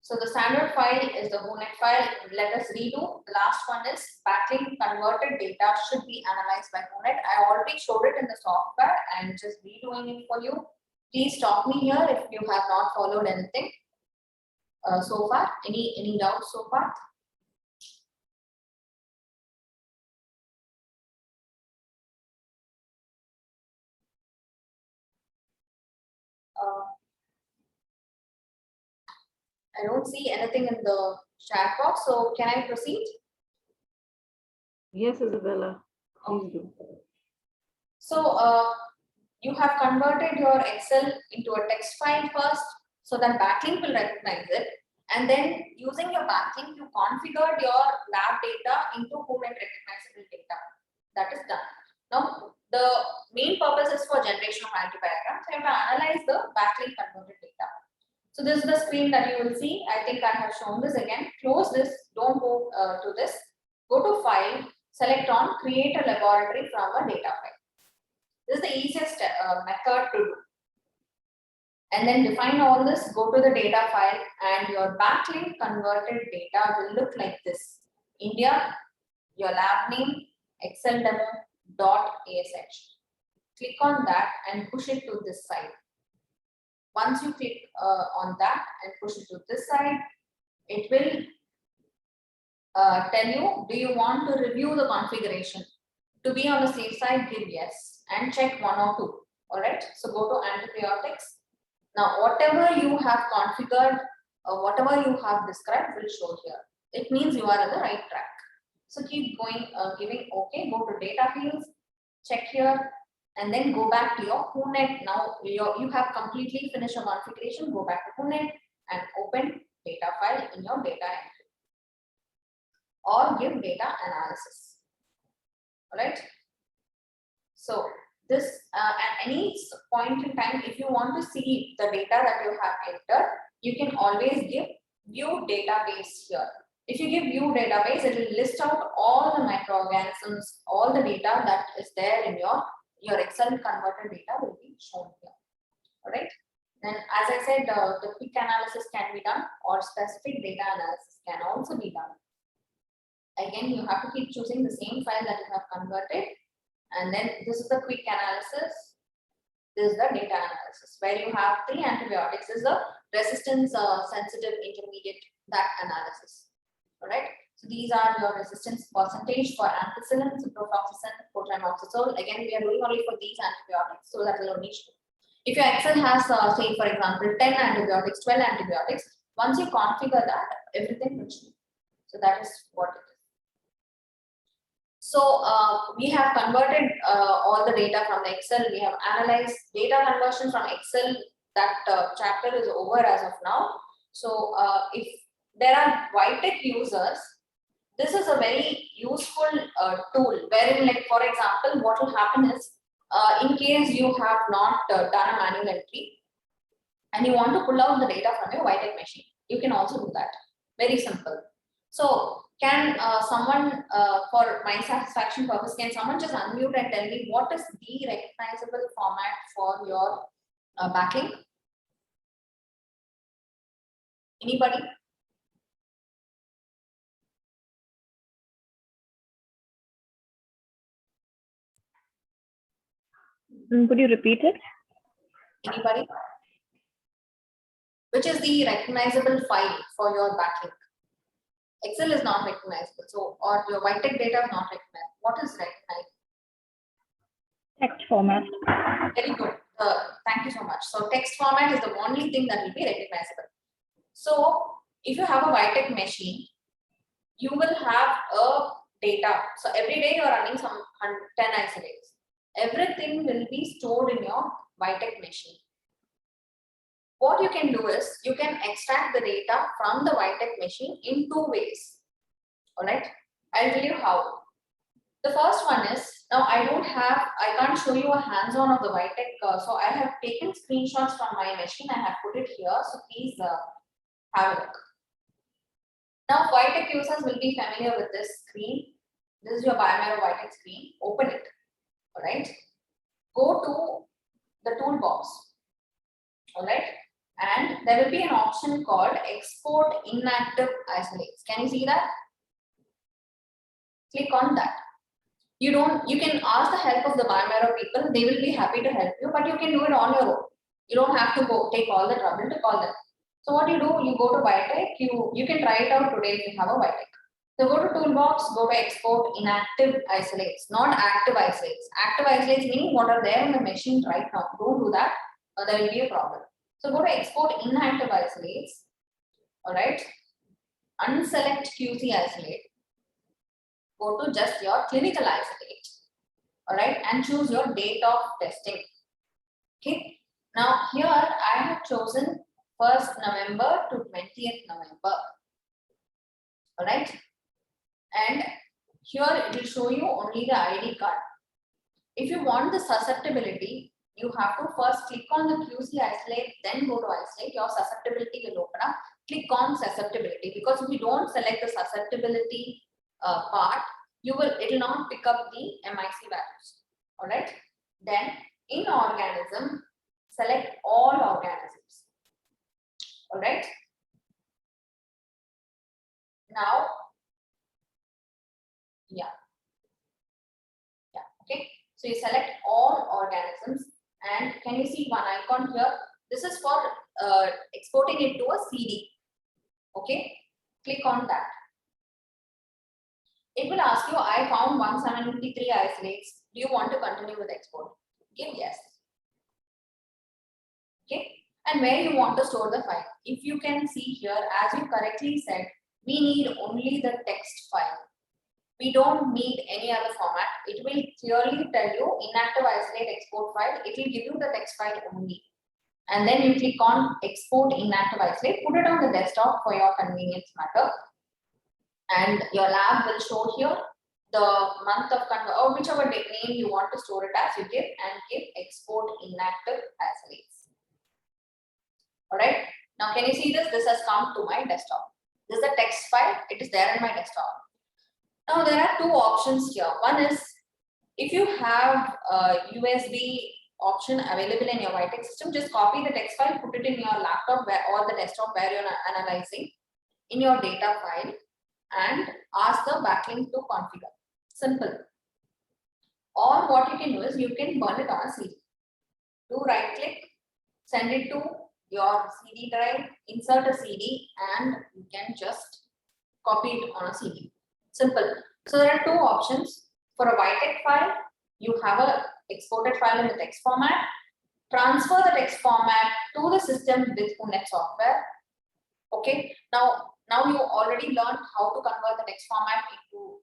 So the standard file is the WHONET file. Let us redo. The last one is BacLink converted data should be analyzed by WHONET. I already showed it in the software. I'm just redoing it for you. Please stop me here if you have not followed anything so far. Any doubts so far? I don't see anything in the chat box, so can I proceed? Yes, Isabella, please do. So you have converted your Excel into a text file first, so that BacLink will recognize it, and then using your BacLink, you configured your lab data into WHONET recognizable data. That is done. Now the main purpose is for generation of antibiograms. So you have to analyze the BacLink converted data. So this is the screen that you will see. I think I have shown this again. Close this. Don't go to this. Go to File. Select on Create a laboratory from a data file. This is the easiest method to do. And then define all this. Go to the data file, and your BacLink converted data will look like this. India, your lab name, Excel demo.ash. Click on that and push it to this side. Once you click on that and push it to this side, it will tell you, do you want to review the configuration? To be on the safe side, give yes and check 1 or 2. All right. So go to antibiotics. Now, whatever you have configured, whatever you have described will show here. It means you are on the right track. So keep going, giving OK. Go to data fields, check here, and then go back to your WHONET. Now you have completely finished your configuration. Go back to WHONET and open data file in your data entry, or give data analysis. All right. So this at any point in time, if you want to see the data that you have entered, you can always give view database here. If you give view database, it will list out all the microorganisms, all the data that is there in your Excel converted data will be shown here. All right. Then, as I said, the quick analysis can be done, or specific data analysis can also be done. Again, you have to keep choosing the same file that you have converted. And then this is the quick analysis. This is the data analysis, where you have 3 antibiotics. This is the resistance sensitive intermediate, that analysis. All right. So these are your resistance percentage for ampicillin, ciprofloxacin, cotrimoxazole. Again, we are doing only for these antibiotics, so that will only show. If your Excel has, say, for example, 10 antibiotics, 12 antibiotics, once you configure that, everything will show. So that is what it is. So we have converted all the data from the Excel. We have analyzed data conversion from Excel. That chapter is over as of now. So if there are VITEK users, this is a very useful tool, wherein, like, for example, what will happen is, in case you have not done a manual entry and you want to pull out the data from your VITEK machine, you can also do that. Very simple. So can someone, for my satisfaction purpose, can someone just unmute and tell me what is the recognizable format for your BacLink? Anybody? Could you repeat it? Anybody? which is the recognizable file for your BacLink. Excel is not recognizable, so or your VITEK data is not recognized. What is recognized? Text format. Very good. Thank you so much. So text format is the only thing that will be recognizable. So if you have a VITEK machine, you will have a data. So every day you are running some 10 isolates. Everything will be stored in your VITEK machine. What you can do is you can extract the data from the VITEK machine in two ways. All right, I'll tell you how. The first one is, now I can't show you a hands-on of the VITEK, so I have taken screenshots from my machine. I have put it here, so please have a look. Now VITEK users will be familiar with this screen. This is your bioMero VITEK screen. Open it. All right, go to the toolbox. All right, and there will be an option called export inactive isolates. Can you see that? Click on that. You can ask the help of the bioMero people. They will be happy to help you, but you can do it on your own. You don't have to go take all the trouble to call them. So what you do, you go to VITEK. You can try it out today if you have a VITEK. So go to toolbox, go to export inactive isolates, not active isolates. Active isolates meaning what are there in the machine right now. Don't do that, or there will be a problem. So go to export inactive isolates. All right. Unselect QC isolate. Go to just your clinical isolate. All right, and choose your date of testing. Okay. Now here I have chosen 1st November to 20th November. All right. And here it will show you only the ID card. If you want the susceptibility, you have to first click on the QC isolate, then go to isolate. Your susceptibility will open up. Click on susceptibility, because if you don't select the susceptibility part, it will not pick up the MIC values. All right. Then in organism, select all organisms. All right. Now, okay. So you select all organisms, and can you see one icon here? This is for exporting it to a CD. Okay. Click on that. It will ask you, I found 173 isolates. Do you want to continue with export? Give yes. Okay. And where you want to store the file. If you can see here, as you correctly said, we need only the text file. We don't need any other format. It will clearly tell you inactive isolate export file. It will give you the text file only. And then you click on export inactive isolate. Put it on the desktop for your convenience matter. And your lab will show here the month of or whichever name you want to store it as, you give and give export inactive isolates. All right. Now, can you see this? This has come to my desktop. This is the text file. It is there in my desktop. Now, there are two options here. One is if you have a USB option available in your VITEK system, just copy the text file, put it in your laptop or the desktop where you're analyzing in your data file, and ask the BacLink to configure. Simple. Or what you can do is you can burn it on a CD. Do right click, send it to your CD drive, insert a CD, and you can just copy it on a CD. Simple. So there are two options. For a VITEK file, you have a exported file in the text format. Transfer the text format to the system with WHONET software. Okay. Now you already learned how to convert the text format into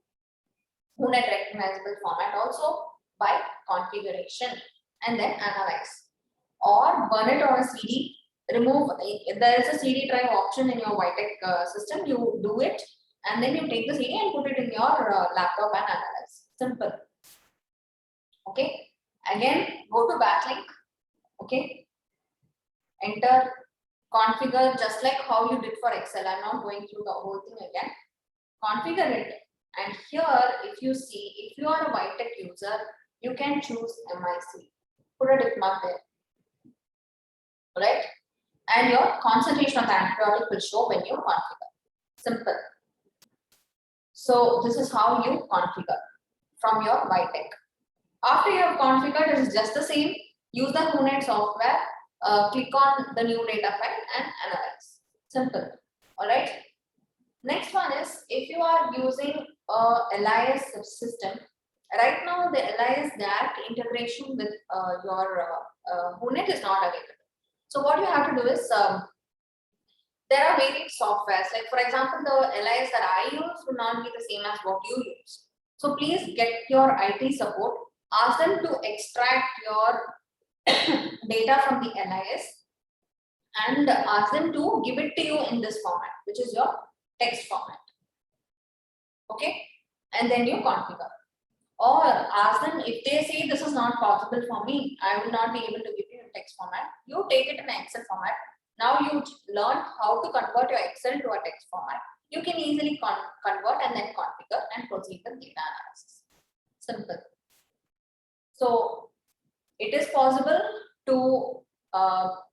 WHONET recognizable format also by configuration, and then analyze. Or burn it on a CD. Remove. There is a CD drive option in your VITEK system. You do it, and then you take the CD and put it in your laptop and analyze. Simple. Okay. Again, go to BacLink. Okay. Enter. Configure just like how you did for Excel. I'm not going through the whole thing again. Configure it, and here if you see, if you are a VITEK user, you can choose MIC. Put a tick mark there. Right? And your concentration of the antibiotic will show when you configure. Simple. So this is how you configure from your VITEK. After you have configured, it is just the same. Use the WHONET software. click on the new data file and analyze. Simple. All right. Next one is if you are using a LIS system. Right now, the LIS direct integration with your WHONET is not available. So what you have to do is there are various softwares. Like for example, the LIS that I use will not be the same as what you use. So please get your IT support. Ask them to extract your data from the LIS and ask them to give it to you in this format, which is your text format. Okay, and then you configure. Or ask them if they say this is not possible for me, I will not be able to give you in text format. You take it in Excel format. Now you learn how to convert your Excel to a text format. You can easily convert and then configure and proceed with data analysis. Simple. So it is possible to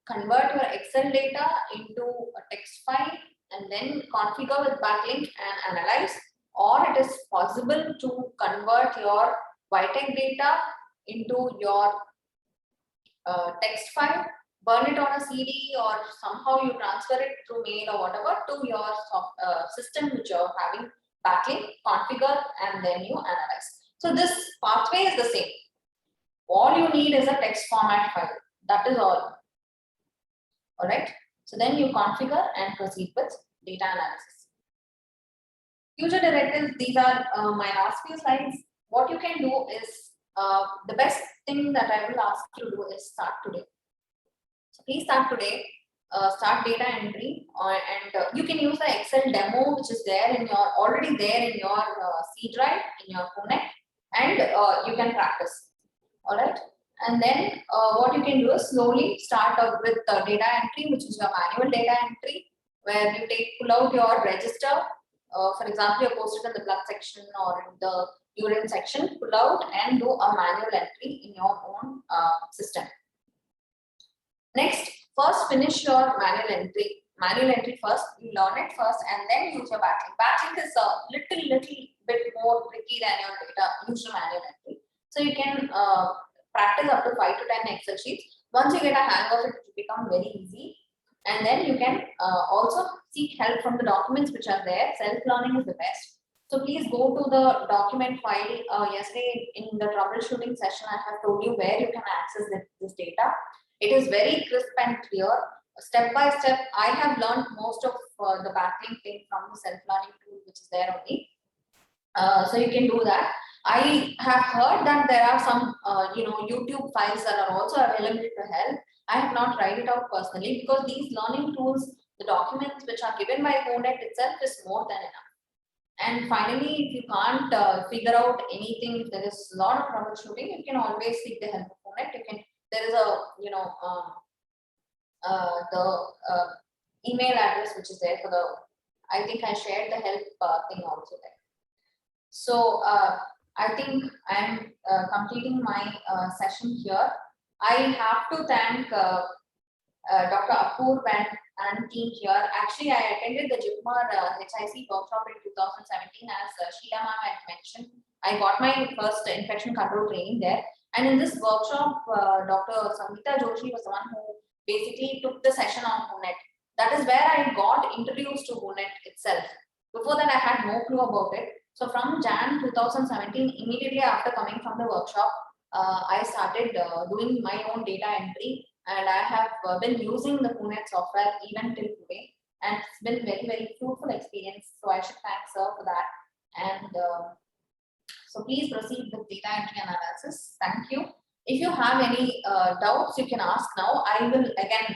convert your Excel data into a text file and then configure with BacLink and analyze, or it is possible to convert your VITEK data into your text file, burn it on a CD, or somehow you transfer it through mail or whatever to your system which you're having BacLink, configure, and then you analyze. So this pathway is the same. All you need is a text format file. That is all. All right. So then you configure and proceed with data analysis. Future directives. These are my last few slides. What you can do is the best thing that I will ask you to do is start today. So please start today. Start data entry, and you can use the Excel demo which is there in your already there in your C drive in your WHONET, and you can practice. All right, and then what you can do is slowly start out with data entry, which is your manual data entry, where you pull out your register. For example, you post it in the blood section or in the urine section. Pull out and do a manual entry in your own system. Next, first finish your manual entry. Manual entry first. You learn it first, and then use your BacLink. BacLink is a little bit more tricky than your usual manual entry. So you can practice up to 5 to 10 Excel sheets. Once you get a hang of it, it will become very easy. And then you can also seek help from the documents which are there. Self-learning is the best. So please go to the document file. Yesterday in the troubleshooting session, I have told you where you can access this data. It is very crisp and clear. Step by step, I have learned most of the BacLink thing from the self-learning tool which is there only. So you can do that. I have heard that there are some YouTube files that are also available to help. I have not tried it out personally because these learning tools, the documents which are given by WHONET itself is more than enough. And finally, if you can't figure out anything, if there is a lot of troubleshooting, you can always seek the help of WHONET. There is a email address which is there for the. I think I shared the help thing also there. So I think I'm completing my session here. I have to thank Dr. Apurv and team here. Actually, I attended the JIPMER HIC workshop in 2017, as Sheila ma'am had mentioned. I got my first infection control training there. And in this workshop, Dr. Sangeeta Joshi was the one who basically took the session on WHONET. That is where I got introduced to WHONET itself. Before that, I had no clue about it. So from Jan 2017, immediately after coming from the workshop, I started doing my own data entry, and I have been using the WHONET software even till today, and it's been very fruitful experience. So I should thank sir for that. And so please proceed with data entry analysis. Thank you. If you have any doubts, you can ask now. I will again,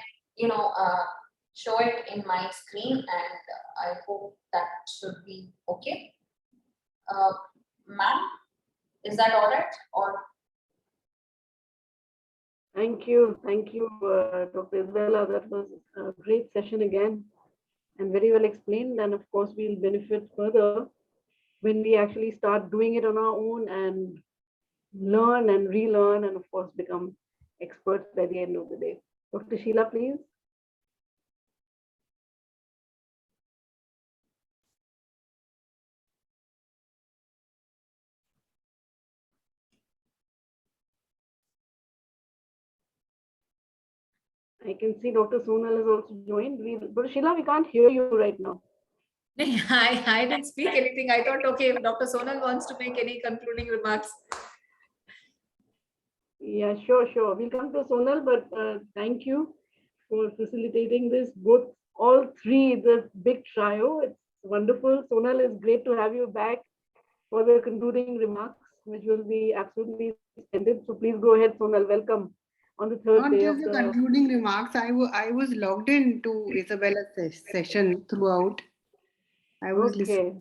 show it in my screen, and I hope that should be okay. Ma'am, is that all right? Or thank you, Dr. Isabella. That was a great session again, and very well explained. And of course, we'll benefit further when we actually start doing it on our own and learn and relearn, and of course become experts by the end of the day. Dr. Sheila, please. I can see Dr. Sonal has also joined. But Sheila, we can't hear you right now. I didn't speak anything. I thought, okay, if Dr. Sonal wants to make any concluding remarks. Yeah, sure. We'll come to Sonal, but thank you for facilitating this. All three, the big trio. It's wonderful. Sonal, it's great to have you back for the concluding remarks, which will be absolutely splendid. So please go ahead, Sonal. Welcome on the third Not day just of the the. concluding remarks. I was logged into Isabella's session throughout. I was listening. Okay.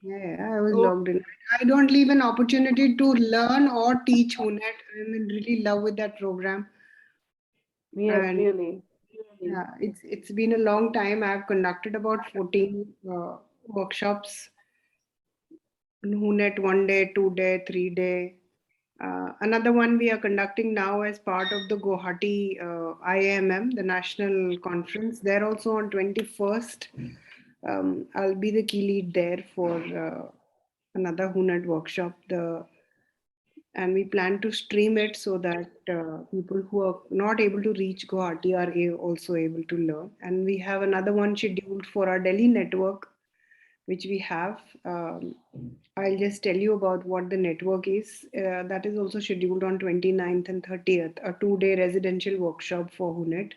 Yeah, I was Oh, logged in. I don't leave an opportunity to learn or teach WHONET. I'm in really love with that program. yes, And really. yeah, it's been a long time. I've conducted about 14 workshops on WHONET, 1 day, 2 day, 3 day. Another one we are conducting now as part of the Guwahati IAMM, the national conference. They're also on 21st. I'll be the key lead there for another WHONET workshop. And we plan to stream it so that people who are not able to reach Guwahati are also able to learn. And we have another one scheduled for our Delhi network, which we have. I'll just tell you about what the network is. That is also scheduled on 29th and 30th, a 2 day residential workshop for WHONET.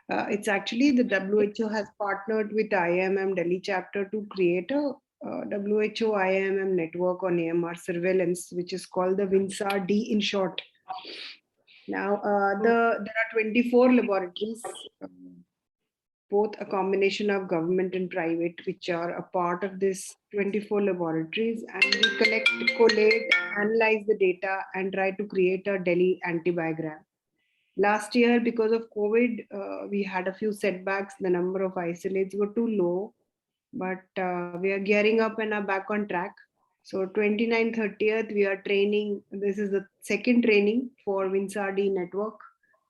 It's actually the WHO has partnered with IIMM Delhi chapter to create a WHO IIMM network on AMR surveillance, which is called the WINSAR-D in short. Now, there are 24 laboratories, both a combination of government and private, which are a part of this 24 laboratories, and we collect, collate, analyze the data, and try to create a Delhi antibiogram. Last year, because of COVID, we had a few setbacks. The number of isolates were too low, but we are gearing up and are back on track. So 29th, 30th, we are training. This is the second training for WINSAR-D network,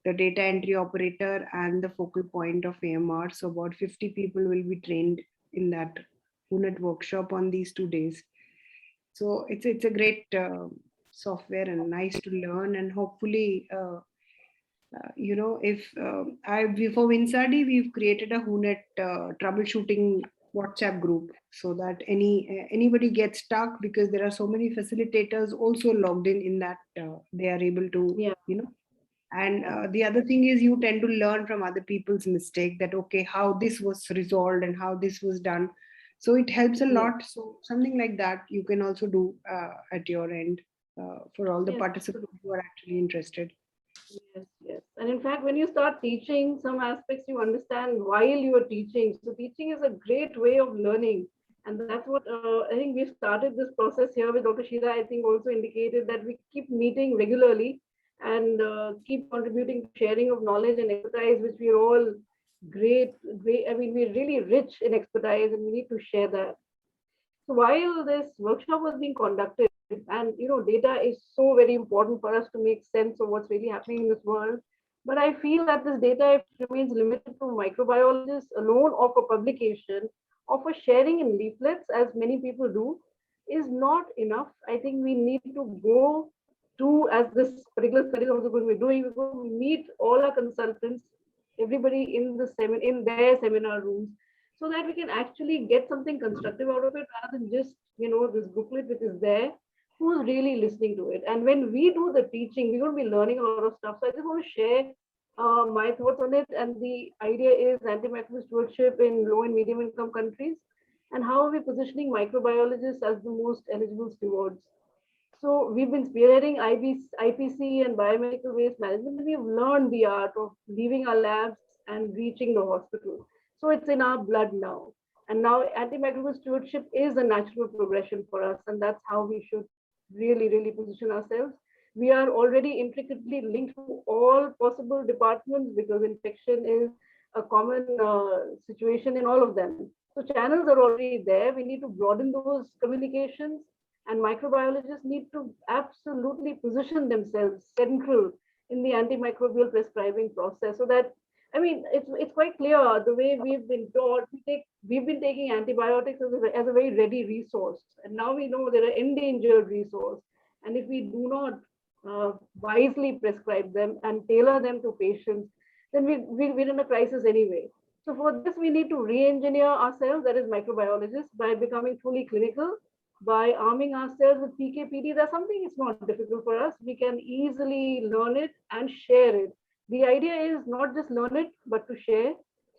the data entry operator and the focal point of AMR. So about 50 people will be trained in that WHONET workshop on these 2 days. So it's a great software and nice to learn, and hopefully if for WINSAR-D, we've created a WHONET troubleshooting WhatsApp group so that anybody gets stuck, because there are so many facilitators also logged in that they are able to, And the other thing is you tend to learn from other people's mistake, that, okay, how this was resolved and how this was done. So it helps a lot. So something like that you can also do at your end for all the participants who are actually interested. Yes. And in fact, when you start teaching some aspects, you understand while you are teaching. So teaching is a great way of learning. And that's what I think we've started this process here with Dr. Sheila. I think also indicated that we keep meeting regularly and keep contributing to sharing of knowledge and expertise, which we are all great. I mean, we're really rich in expertise and we need to share that. So while this workshop was being conducted, and data is so very important for us to make sense of what's really happening in this world. But I feel that this data, if it remains limited to microbiologists alone or for publication or for sharing in leaflets, as many people do, is not enough. I think we need to go to, as this particular study is also going to be doing, we're going to meet all our consultants, everybody in their seminar rooms, so that we can actually get something constructive out of it rather than just this booklet which is there. Who's really listening to it? And when we do the teaching, we're going to be learning a lot of stuff. So I just want to share my thoughts on it. And the idea is antimicrobial stewardship in low and medium income countries, and how are we positioning microbiologists as the most eligible stewards. So we've been spearheading IPC and biomedical waste management, and we've learned the art of leaving our labs and reaching the hospital. So it's in our blood now. And now antimicrobial stewardship is a natural progression for us, and that's how we should really position ourselves. We are already intricately linked to all possible departments because infection is a common situation in all of them. So channels are already there. We need to broaden those communications, and microbiologists need to absolutely position themselves central in the antimicrobial prescribing process, so that, I mean, it's quite clear the way we've been taught. We've been taking antibiotics as a very ready resource, and now we know they're an endangered resource. And if we do not wisely prescribe them and tailor them to patients, then we're in a crisis anyway. So for this, we need to re-engineer ourselves, that is microbiologists, by becoming fully clinical, by arming ourselves with PK/PD. That's something it's not difficult for us. We can easily learn it and share it. The idea is not just learn it, but to share.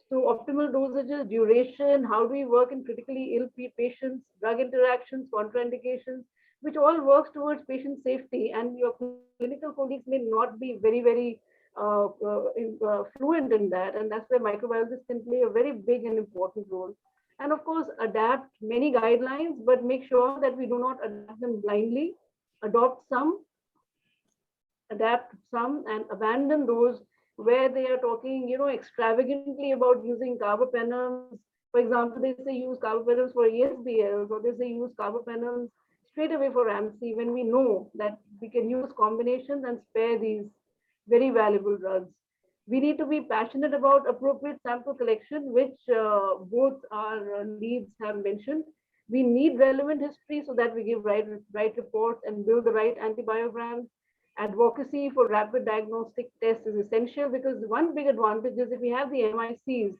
So optimal dosages, duration, how do we work in critically ill patients, drug interactions, contraindications, which all works towards patient safety. And your clinical colleagues may not be very fluent in that, and that's where microbiologists can play a very big and important role. And of course, adapt many guidelines, but make sure that we do not adapt them blindly. Adopt some, adapt some, and abandon those where they are talking, extravagantly about using carbapenems. For example, they say use carbapenems for ESBLs, or they say use carbapenems straight away for AMC, when we know that we can use combinations and spare these very valuable drugs. We need to be passionate about appropriate sample collection, which both our leads have mentioned. We need relevant history so that we give right reports and build the right antibiograms. Advocacy for rapid diagnostic tests is essential, because one big advantage is if we have the MICs,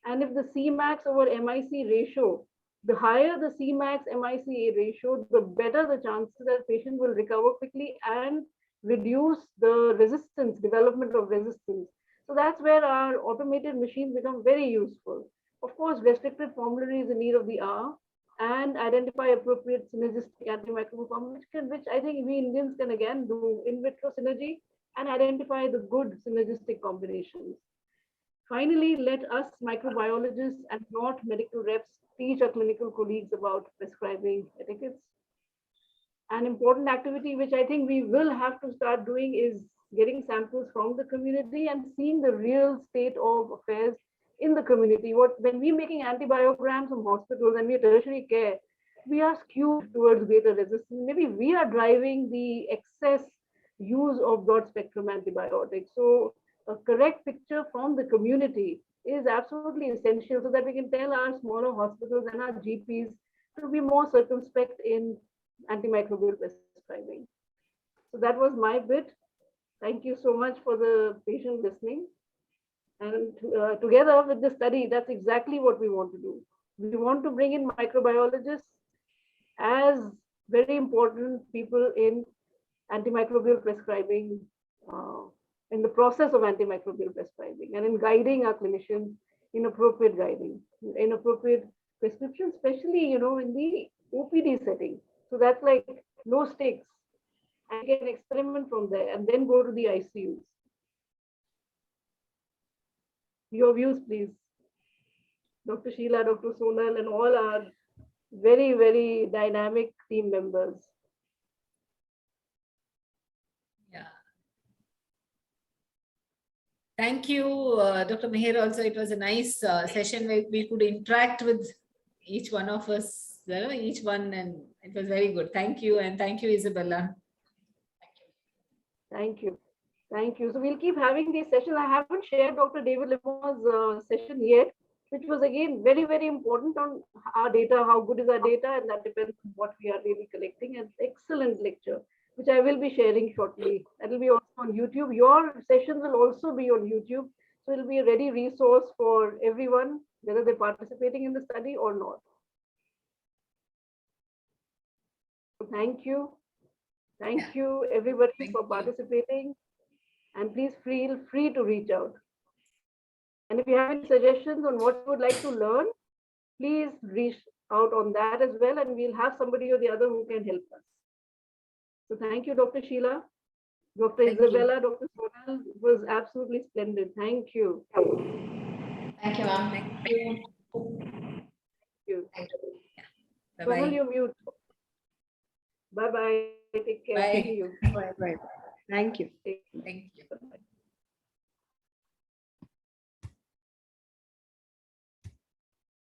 and if the Cmax over MIC ratio, the higher the Cmax MIC ratio, the better the chances that patient will recover quickly and reduce the resistance, development of resistance. So that's where our automated machines become very useful. Of course, restricted formulary is a need of the hour, and identify appropriate synergistic antimicrobial combination, which I think we Indians can again do in vitro synergy and identify the good synergistic combinations. Finally, let us microbiologists and not medical reps teach our clinical colleagues about prescribing etiquettes. An important activity which I think we will have to start doing is getting samples from the community and seeing the real state of affairs in the community. When we're making antibiograms from hospitals and we're tertiary care, we are skewed towards greater resistance. Maybe we are driving the excess use of broad spectrum antibiotics. So a correct picture from the community is absolutely essential, so that we can tell our smaller hospitals and our GPs to be more circumspect in antimicrobial prescribing. So that was my bit. Thank you so much for the patient listening. And together with the study, that's exactly what we want to do. We want to bring in microbiologists as very important people in antimicrobial prescribing, in the process of antimicrobial prescribing, and in guiding our clinicians in appropriate guiding, in appropriate prescription, especially, in the OPD setting. So that's like low stakes, and you can experiment from there and then go to the ICUs. Your views, please. Dr. Sheila, Dr. Sonal, and all our very dynamic team members. Yeah. Thank you, Dr. Meher. Also, it was a nice session where we could interact with each one of us, each one, and it was very good. Thank you, and thank you, Isabella. Thank you. Thank you. So we'll keep having these sessions. I haven't shared Dr. David Livermore's session yet, which was again very important on our data, how good is our data, and that depends on what we are really collecting. An excellent lecture, which I will be sharing shortly. That will be also on YouTube. Your sessions will also be on YouTube. So it'll be a ready resource for everyone, whether they're participating in the study or not. So thank you. Thank you, everybody, for participating. And please feel free to reach out. And if you have any suggestions on what you would like to learn, please reach out on that as well, and we'll have somebody or the other who can help us. So thank you, Dr. Sheila, Dr. Isabella, Dr. Sonal. It was absolutely splendid. Thank you. Thank you, ma'am. Thank you. Thank you. Yeah. Sonal, Bye-bye. you're mute. Bye-bye. Take care. Bye. See you. Bye. Thank you. Thank you.